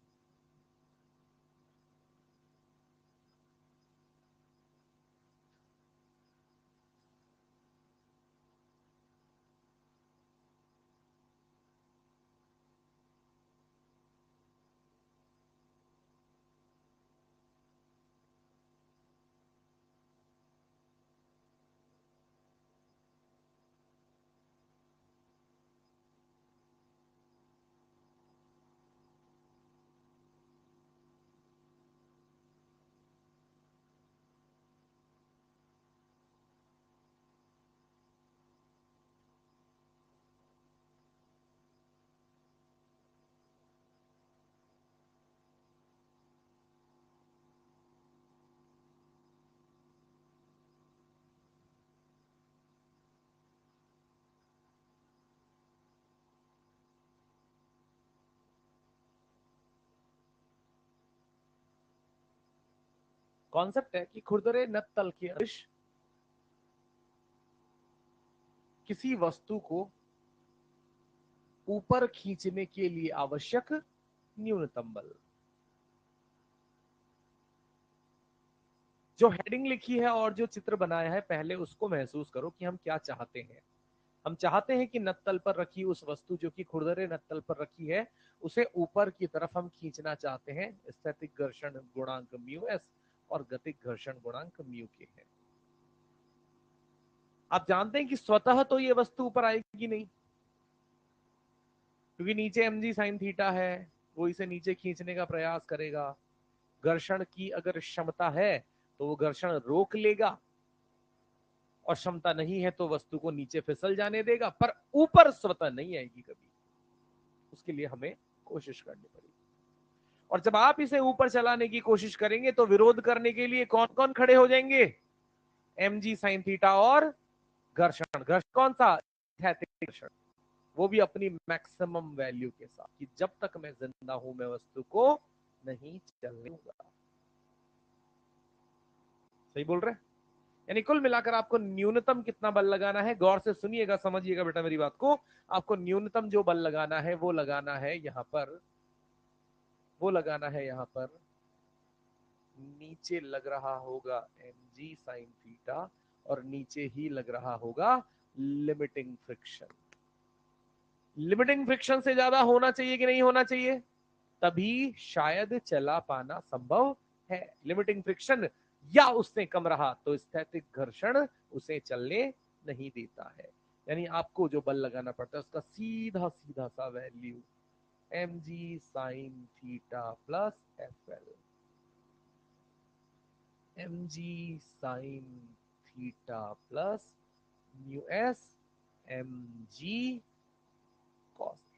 कॉन्सेप्ट है कि खुरदरे नत्तल के अंश किसी वस्तु को ऊपर खींचने के लिए आवश्यक न्यूनतम बल। जो हेडिंग लिखी है और जो चित्र बनाया है, पहले उसको महसूस करो कि हम क्या चाहते हैं। हम चाहते हैं कि नत्तल पर रखी उस वस्तु जो कि खुरदरे नत्तल पर रखी है, उसे ऊपर की तरफ हम खींचना चाहते हैं, स्थैतिक घर्षण गुणांक म्यू एस, और गतिक घर्षण गुणांक म्यू के हैं। आप जानते हैं कि स्वतः तो ये वस्तु ऊपर आएगी नहीं, क्योंकि नीचे mg sin थीटा है, वो इसे नीचे खींचने का प्रयास करेगा। घर्षण की अगर क्षमता है तो वो घर्षण रोक लेगा, और क्षमता नहीं है तो वस्तु को नीचे फिसल जाने देगा, पर ऊपर स्वतः नहीं आएगी कभी। उसके लिए हमें कोशिश करनी पड़ेगी। और जब आप इसे ऊपर चलाने की कोशिश करेंगे तो विरोध करने के लिए कौन कौन खड़े हो जाएंगे? mg sin थीटा और घर्षण। घर्षण कौन सा? घर्षण, वो भी अपनी मैक्सिमम वैल्यू के साथ, कि जब तक मैं जिंदा हूं मैं वस्तु को नहीं चलने दूंगा। सही बोल रहे? यानी कुल मिलाकर आपको न्यूनतम कितना बल लगाना है, गौर से सुनिएगा, समझिएगा बेटा मेरी बात को। आपको न्यूनतम जो बल लगाना है वो लगाना है यहां पर, वो लगाना है यहां पर, नीचे लग रहा होगा mg sin थीटा, और नीचे ही लग रहा होगा लिमिटिंग फ्रिक्शन। लिमिटिंग फ्रिक्शन से ज्यादा होना चाहिए कि नहीं होना चाहिए? तभी शायद चला पाना संभव है। लिमिटिंग फ्रिक्शन या उससे कम रहा तो स्थैतिक घर्षण उसे चलने नहीं देता है। यानी आपको जो बल लगाना पड़ता है उसका सीधा सीधा सा value mg sin theta plus fl, mg sin theta plus mu S mg cos।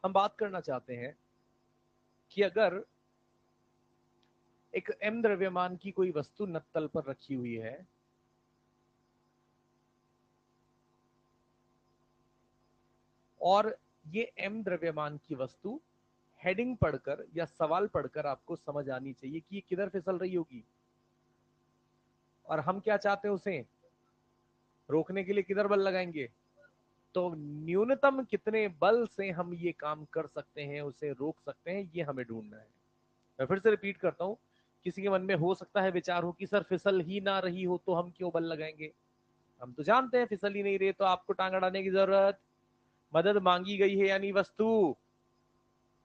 हम बात करना चाहते हैं कि अगर एक m द्रव्यमान की कोई वस्तु नत्तल पर रखी हुई है, और ये m द्रव्यमान की वस्तु हेडिंग पढ़कर या सवाल पढ़कर आपको समझ आनी चाहिए कि ये किधर फिसल रही होगी, और हम क्या चाहते हैं, उसे रोकने के लिए किधर बल लगाएंगे। तो न्यूनतम कितने बल से हम ये काम कर सकते हैं, उसे रोक सकते हैं, ये हमें ढूंढना है। मैं फिर से रिपीट करता हूं, किसी के मन में हो सकता है विचार हो कि सर फिसल ही ना रही हो तो हम क्यों बल लगाएंगे। हम तो जानते हैं फिसल ही नहीं रही, तो आपको टांग अड़ाने की जरूरत, मदद मांगी गई है यानी वस्तु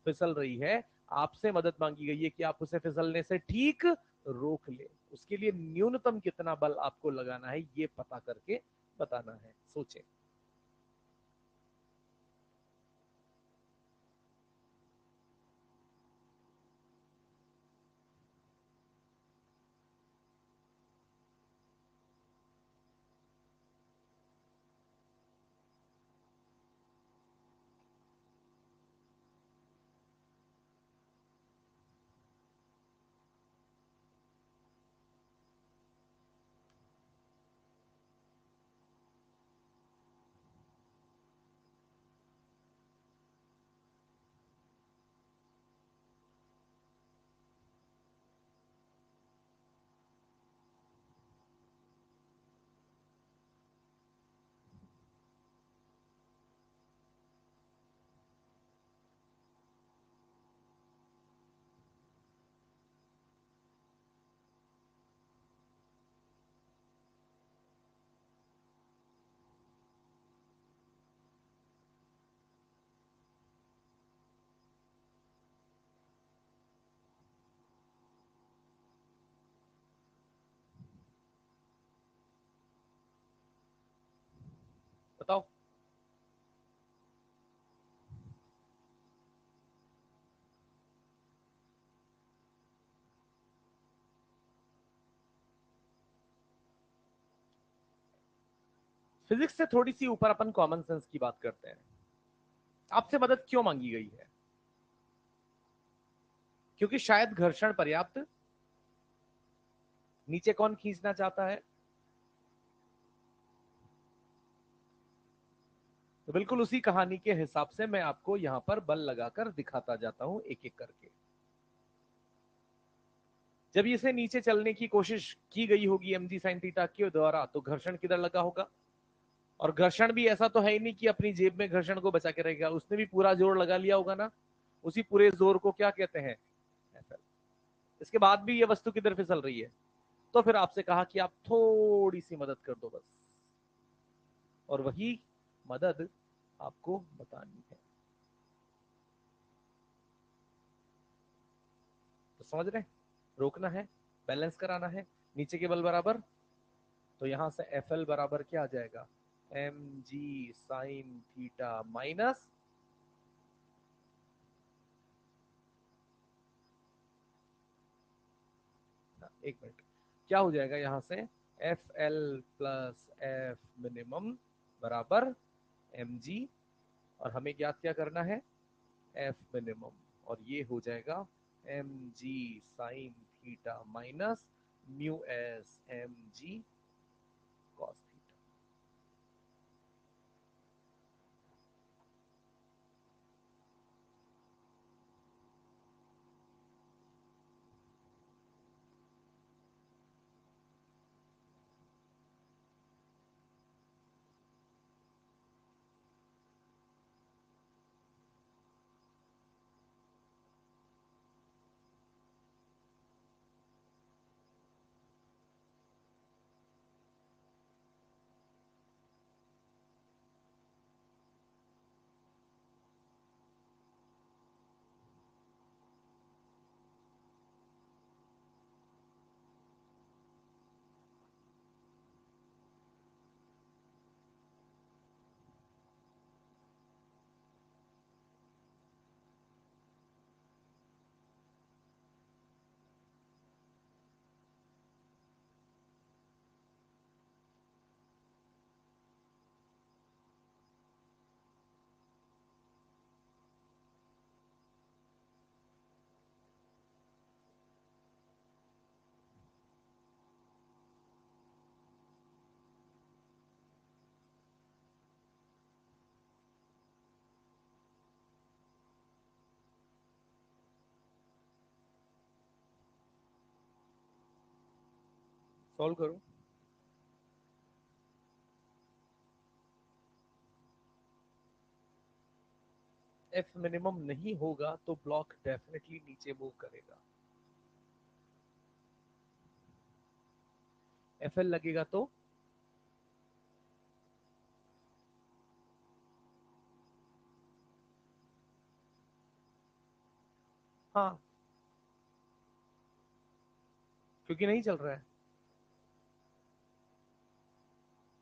फिसल रही है, आपसे मदद मांगी गई है कि आप उसे फिसलने से ठीक रोक ले। उसके लिए न्यूनतम कितना बल आपको लगाना है ये पता करके बताना है। सोचें। बताओ। फिजिक्स से थोड़ी सी ऊपर अपन कॉमन सेंस की बात करते हैं। आपसे मदद क्यों मांगी गई है? क्योंकि शायद घर्षण पर्याप्त, नीचे कौन खींचना चाहता है? तो बिल्कुल उसी कहानी के हिसाब से मैं आपको यहां पर बल लगाकर दिखाता जाता हूं एक एक करके। जब इसे नीचे चलने की कोशिश की गई होगी mg sin थीटा के द्वारा, तो घर्षण किधर लगा होगा? और घर्षण भी ऐसा तो है ही नहीं कि अपनी जेब में घर्षण को बचा के रहेगा, उसने भी पूरा जोर लगा लिया होगा ना। उसी पूरे जोर को क्या कहते हैं? FL। इसके बाद भी ये वस्तु किधर फिसल रही है? तो फिर आपसे कहा कि आप थोड़ी सी मदद कर दो बस, और वही मदद आपको बतानी है। तो समझ रहे हैं? रोकना है, बैलेंस कराना है, नीचे के बल बराबर। तो यहां से FL बराबर क्या आ जाएगा? mg sin थीटा माइनस, एक मिनट, क्या हो जाएगा यहां से? FL प्लस F मिनिमम बराबर mg, और हमें ज्ञात क्या करना है? F मिनिमम, और ये हो जाएगा mg sin theta minus mu S mg cos theta. Solve करो। F मिनिमम नहीं होगा तो ब्लॉक डेफिनेटली नीचे मूव करेगा। FL लगेगा तो हाँ, क्योंकि नहीं चल रहा है।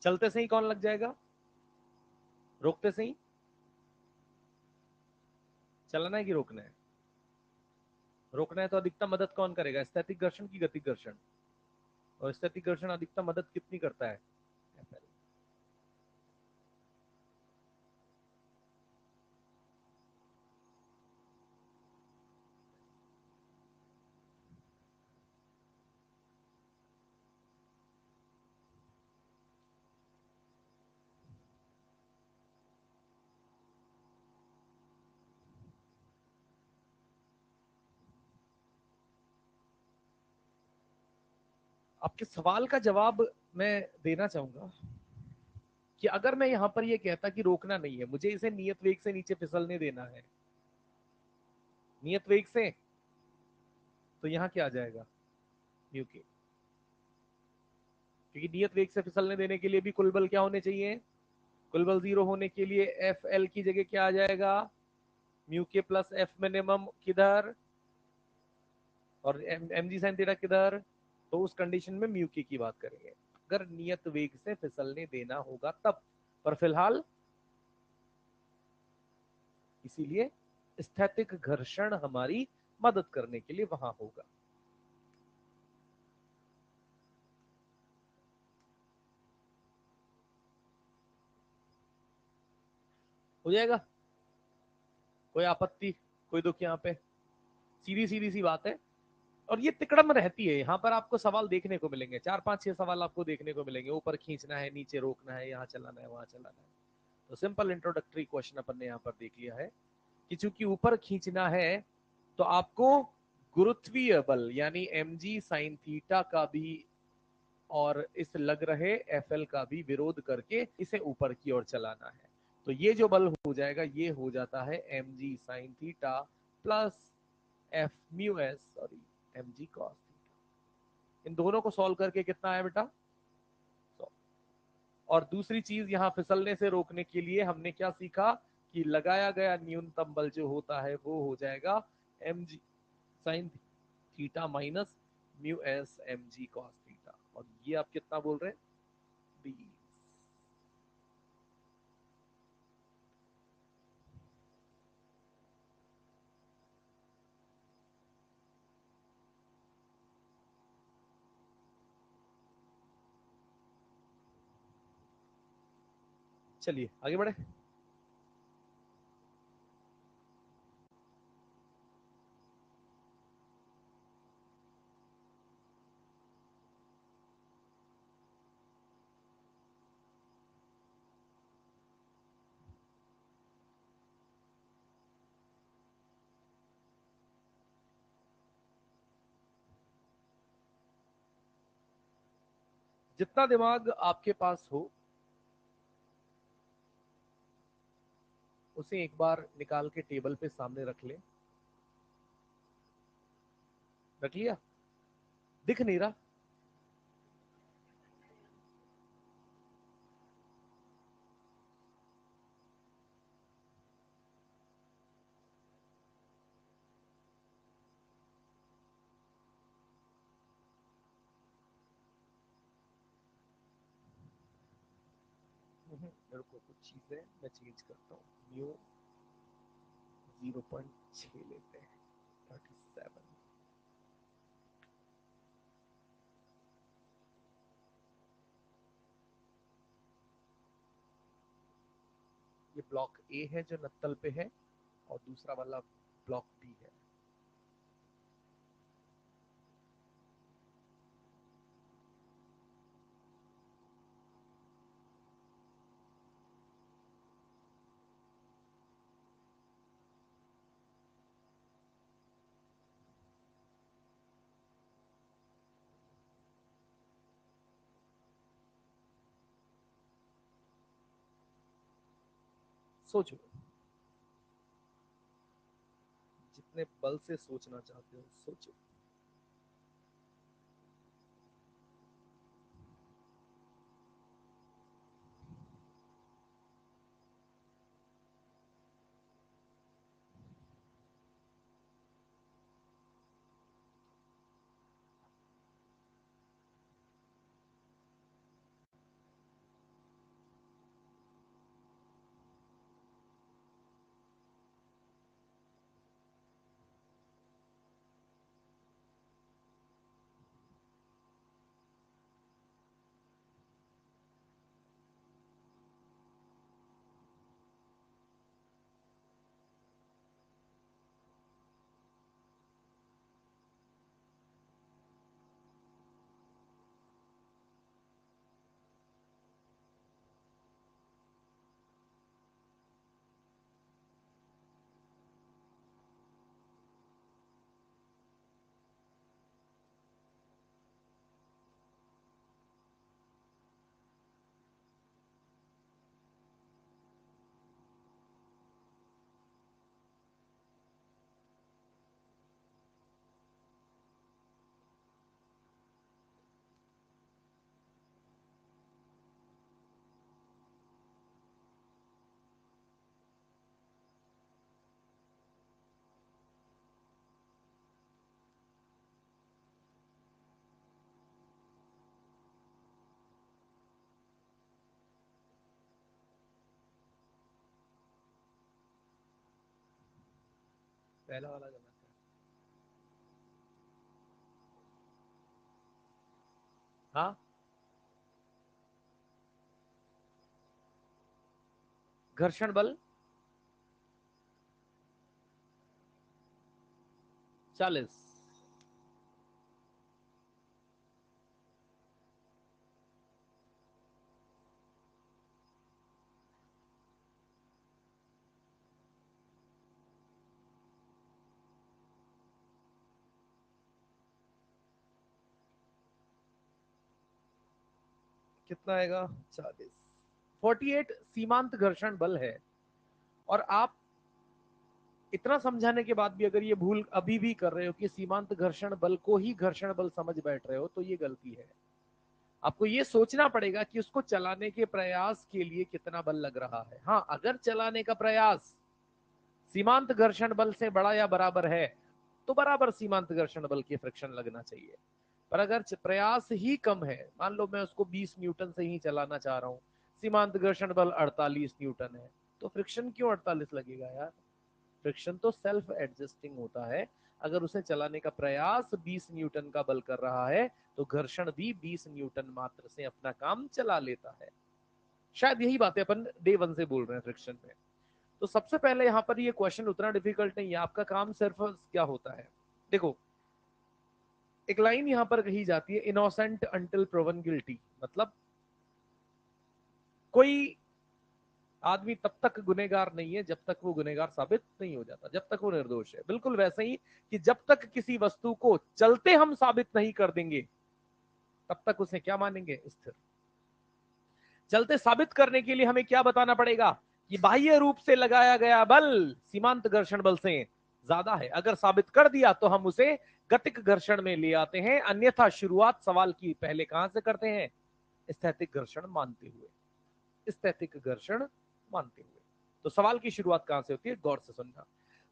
चलते से ही कौन लग जाएगा? रोकते से ही। चलना है कि रोकना है? रोकना है तो अधिकतम मदद कौन करेगा? स्थैतिक घर्षण की गतिक घर्षण? और स्थैतिक घर्षण अधिकतम मदद कितनी करता है? FL। आपके सवाल का जवाब मैं देना चाहूंगा कि अगर मैं यहां पर ये कहता कि रोकना नहीं है, मुझे इसे नियत वेग से नीचे फिसलने देना है, नियत वेग से, तो यहां क्या आ जाएगा? म्यू के। क्योंकि नियत वेग से फिसलने देने के लिए भी कुल बल क्या होने चाहिए? कुल बल 0 होने के लिए FL की जगह क्या आ जाएगा? म्यू के प्लस F मिनिमम किधर, और mg sin थीटा किधर? तो उस कंडीशन में म्यू के की बात करेंगे, अगर नियत वेग से फिसलने देना होगा तब। पर फिलहाल इसीलिए स्थैतिक घर्षण हमारी मदद करने के लिए वहां होगा। हो जाएगा? कोई आपत्ति, कोई दुख यहाँ पे? सीधी सीधी सी बात है। और ये तिकड़म रहती है, यहाँ पर आपको सवाल देखने को मिलेंगे, 4 5 6 सवाल आपको देखने को मिलेंगे, ऊपर खींचना है, नीचे रोकना है, यहाँ चलाना है, वहां चलाना है। तो सिंपल इंट्रोडक्टरी क्वेश्चन अपन ने यहाँ पर देख लिया है कि चूंकि ऊपर खींचना है तो आपको गुरुत्वीय बल यानी mg sin थीटा का भी और इस लग रहे एफ का भी विरोध करके इसे ऊपर की ओर चलाना है। तो ये जो बल हो जाएगा ये हो जाता है mg sin theta plus f mu s, sorry mg cos theta. इन दोनों को सॉल्व करके कितना आया बेटा? 100। और दूसरी चीज यहाँ फिसलने से रोकने के लिए हमने क्या सीखा कि लगाया गया न्यूनतम बल जो होता है वो हो जाएगा mg sin theta minus mu S mg cos theta. और ये आप कितना बोल रहे हैं? 20। चलिए आगे बढ़े। जितना दिमाग आपके पास हो उसे एक बार निकाल के टेबल पे सामने रख ले। रख लिया? दिख नहीं रहा? मेरे को कुछ चीजें मैं चेंज करता हूँ। न्यू 0.6 लेते हैं, 37। ये ब्लॉक ए है जो नत्तल पे है और दूसरा वाला ब्लॉक बी है। सोचो, जितने बल से सोचना चाहते हो सोचो। पहला वाला गलत है। हाँ, घर्षण बल 40। कितना आएगा? 40। 48 सीमांत घर्षण बल है। और आप इतना समझाने के बाद भी अगर ये भूल अभी भी कर रहे हो कि सीमांत घर्षण बल को ही घर्षण बल समझ बैठ रहे हो, तो ये गलती है। आपको ये सोचना पड़ेगा कि उसको चलाने के प्रयास के लिए कितना बल लग रहा है। हाँ, अगर चलाने का प्रयास सीमांत घर्षण बल से बड़ा या बराबर है तो बराबर सीमांत घर्षण बल की फ्रिक्शन लगना चाहिए। पर अगर प्रयास ही कम है, मान लो मैं उसको 20 न्यूटन से ही चलाना चाह रहा हूँ, सीमांत घर्षण बल 48 न्यूटन है, तो फ्रिक्शन क्यों 48 लगेगा यार? फ्रिक्शन तो सेल्फ एडजस्टिंग होता है। अगर उसे चलाने का प्रयास 20 न्यूटन का बल कर रहा है तो घर्षण भी 20 न्यूटन मात्र से अपना काम चला लेता है। शायद यही बातें अपन डे 1 से बोल रहे हैं फ्रिक्शन में। तो सबसे पहले यहाँ पर ये क्वेश्चन उतना डिफिकल्ट नहीं है। आपका काम सिर्फ क्या होता है, देखो, एक लाइन यहां पर कही जाती है, इनोसेंट अंटिल प्रोवन गिल्टी। मतलब कोई आदमी तब तक गुनहगार नहीं है जब तक वो गुनहगार साबित नहीं हो जाता, जब तक वो निर्दोष है। बिल्कुल वैसे ही कि जब तक किसी वस्तु को चलते हम साबित नहीं कर देंगे तब तक उसे क्या मानेंगे? स्थिर। चलते साबित करने के लिए हमें क्या बताना पड़ेगा कि बाह्य रूप से लगाया गया बल सीमांत घर्षण बल से ज्यादा है। अगर साबित कर दिया तो हम उसे गतिक घर्षण में ले आते हैं, अन्यथा शुरुआत सवाल की पहले कहां से करते हैं? स्थैतिक घर्षण मानते हुए। स्थैतिक घर्षण मानते हुए। तो सवाल की शुरुआत कहां से होती है? गौर से सुनना।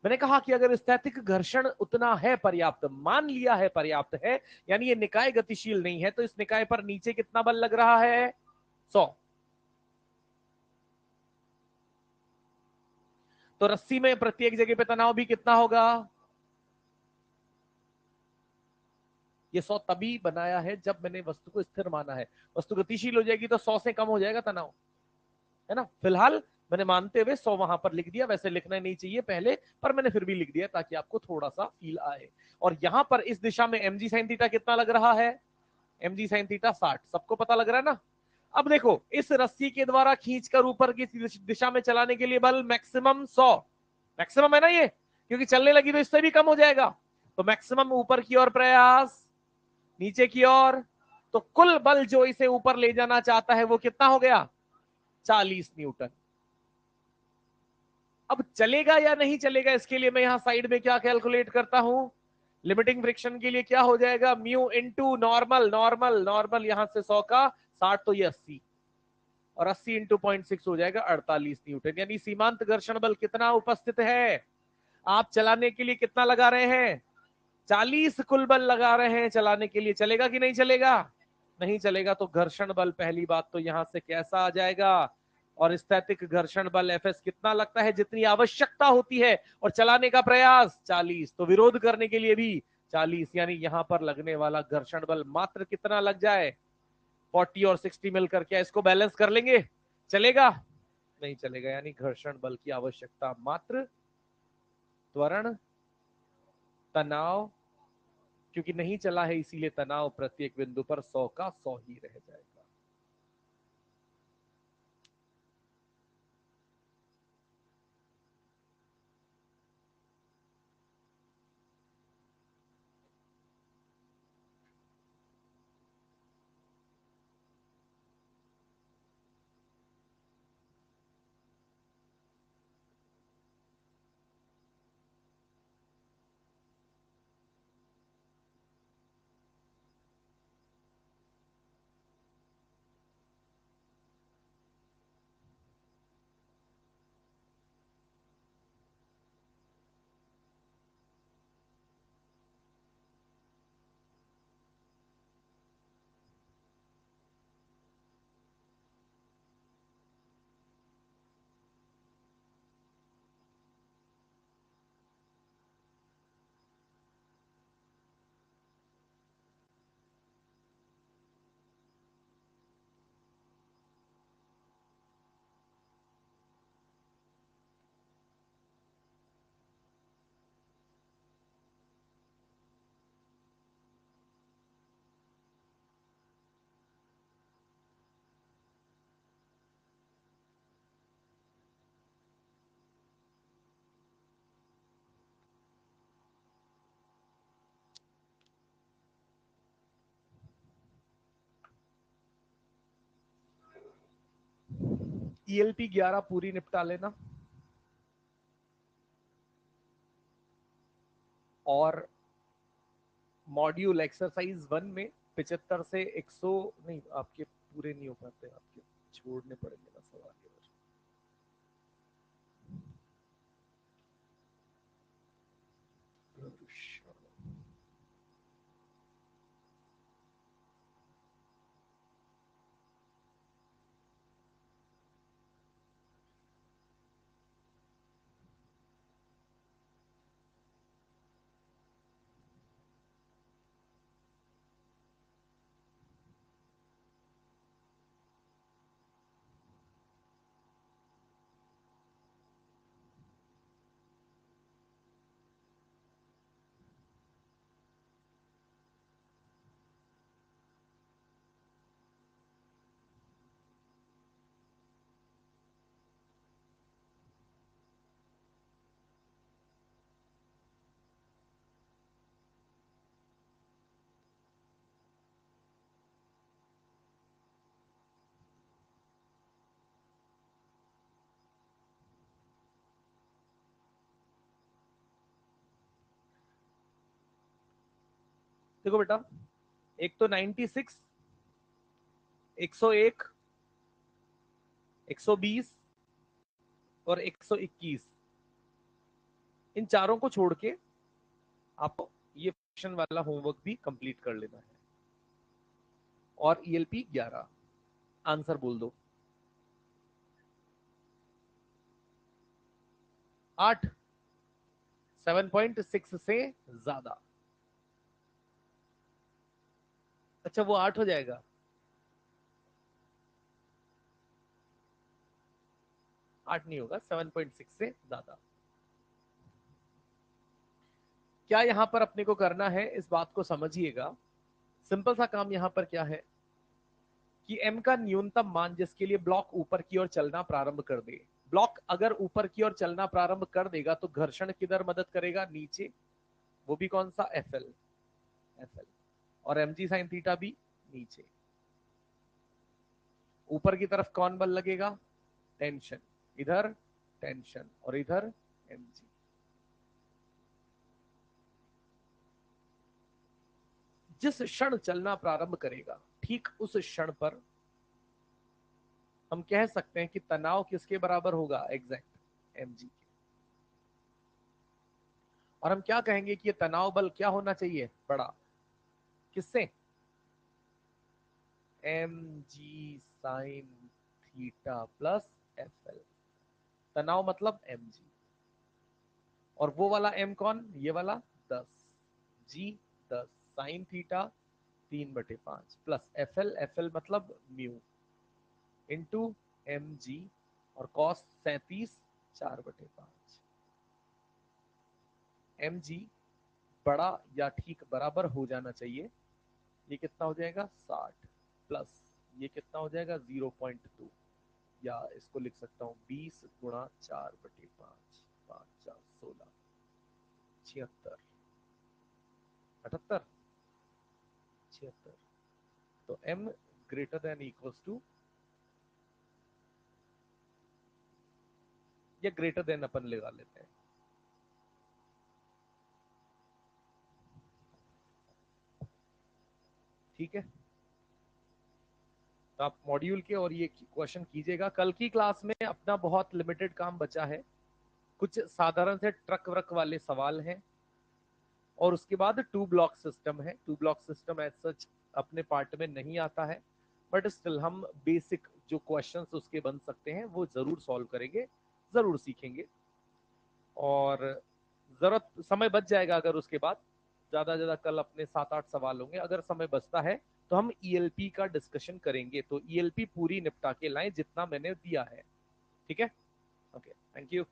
मैंने कहा कि अगर स्थैतिक घर्षण उतना है पर्याप्त, मान लिया है पर्याप्त है, यानी ये निकाय गतिशील नहीं है, तो इस निकाय पर नीचे कितना बल लग रहा है? 100। तो रस्सी में प्रत्येक जगह पे तनाव भी कितना होगा? ये 100 तभी बनाया है जब मैंने वस्तु को स्थिर माना है। वस्तु गतिशील हो जाएगी तो 100 से कम हो जाएगा तनाव, है ना। फिलहाल मैंने मानते हुए 100 वहां पर लिख दिया, वैसे लिखना नहीं चाहिए पहले, पर मैंने फिर भी लिख दिया ताकि आपको थोड़ा सा फील आए। और यहां पर इस दिशा में mg sin थीटा कितना लग रहा है? mg sin theta 60। सबको पता लग रहा है ना? अब देखो, इस रस्सी के द्वारा खींचकर ऊपर की दिशा में चलाने के लिए बल मैक्सिमम 100। मैक्सिमम है ना ये, क्योंकि चलने लगी तो इससे भी कम हो जाएगा। तो मैक्सिमम ऊपर की ओर प्रयास, नीचे की ओर, तो कुल बल जो इसे ऊपर ले जाना चाहता है वो कितना हो गया? 40 न्यूटन। अब चलेगा या नहीं चलेगा, इसके लिए मैं यहां साइड में क्या कैलकुलेट करता हूं? लिमिटिंग फ्रिक्शन के लिए क्या हो जाएगा? Mu into normal. Normal normal यहां से 100 का 60, तो ये 80, और 80 इंटू 0.6 हो जाएगा 48 न्यूटन। यानी सीमांत घर्षण बल कितना उपस्थित है? आप चलाने के लिए कितना लगा रहे हैं? 40 कुल बल लगा रहे हैं चलाने के लिए। चलेगा कि नहीं चलेगा? नहीं चलेगा। तो घर्षण बल पहली बात तो यहां से कैसा आ जाएगा? और स्थैतिक घर्षण बल एफएस कितना लगता है? जितनी आवश्यकता होती है। और चलाने का प्रयास 40, तो विरोध करने के लिए भी 40। यानी यहां पर लगने वाला घर्षण बल मात्र कितना लग जाए? 40 और 60 मिलकर क्या इसको बैलेंस कर लेंगे? चलेगा? नहीं चलेगा। यानी घर्षण बल की आवश्यकता मात्र त्वरण तनाव, क्योंकि नहीं चला है इसीलिए तनाव प्रत्येक बिंदु पर 100 का 100 ही रह जाएगा। ELP 11 पूरी निपटा लेना, और मॉड्यूल एक्सरसाइज 1 में 75 से 100 नहीं, आपके पूरे नहीं हो पाते, आपके छोड़ने पड़ेंगे ना सवाल। देखो बेटा, एक तो 96, 101, 120 और 121, इन चारों को छोड़ के आपको ये फ्रैक्शन वाला होमवर्क भी कंप्लीट कर लेना है। और ELP 11, आंसर बोल दो। 8, 7.6 से ज्यादा। अच्छा, वो 8 हो जाएगा। आठ नहीं होगा, 7.6 से ज्यादा। क्या यहां पर अपने को करना है, इस बात को समझिएगा। सिंपल सा काम यहां पर क्या है कि m का न्यूनतम मान जिसके लिए ब्लॉक ऊपर की ओर चलना प्रारंभ कर दे, ब्लॉक अगर ऊपर की ओर चलना प्रारंभ कर देगा तो घर्षण किधर मदद करेगा, नीचे। वो भी कौन सा, FL। FL और mg sin थीटा भी नीचे। ऊपर की तरफ कौन बल लगेगा, टेंशन। इधर टेंशन और इधर mg। जिस क्षण चलना प्रारंभ करेगा, ठीक उस क्षण पर हम कह सकते हैं कि तनाव किसके बराबर होगा, एग्जैक्ट mg के। और हम क्या कहेंगे कि ये तनाव बल क्या होना चाहिए, बड़ा। किससे, mg sin theta plus FL। तनाव मतलब mg, और वो वाला m कौन, ये वाला 10, g 10, sine theta 3/5 plus FL, FL मतलब म्यू इंटू mg, और cos 37 4/5। mg बड़ा या ठीक बराबर हो जाना चाहिए। ये कितना हो जाएगा, 60 प्लस ये कितना हो जाएगा, 0.2, या इसको लिख सकता हूँ 20 गुणा 4/5, 5 4 16, 76, 78, 76। तो m greater than equals to, या ग्रेटर देन अपन लगा लेते हैं। ठीक है, तो आप मॉड्यूल के और ये क्वेश्चन कीजिएगा। कल की क्लास में अपना बहुत लिमिटेड काम बचा है, कुछ साधारण से ट्रक व्रक वाले सवाल हैं, और उसके बाद टू ब्लॉक सिस्टम है। Two block system as such अपने पार्ट में नहीं आता है, बट स्टिल हम बेसिक जो क्वेश्चंस उसके बन सकते हैं वो जरूर सॉल्व करेंगे, जरूर सीखेंगे। और जरूरत समय बच जाएगा अगर उसके बाद, ज्यादा ज्यादा कल अपने 7-8 सवाल होंगे। अगर समय बचता है तो हम ELP का डिस्कशन करेंगे, तो ELP पूरी निपटा के लाएं जितना मैंने दिया है। ठीक है, ओके, थैंक यू।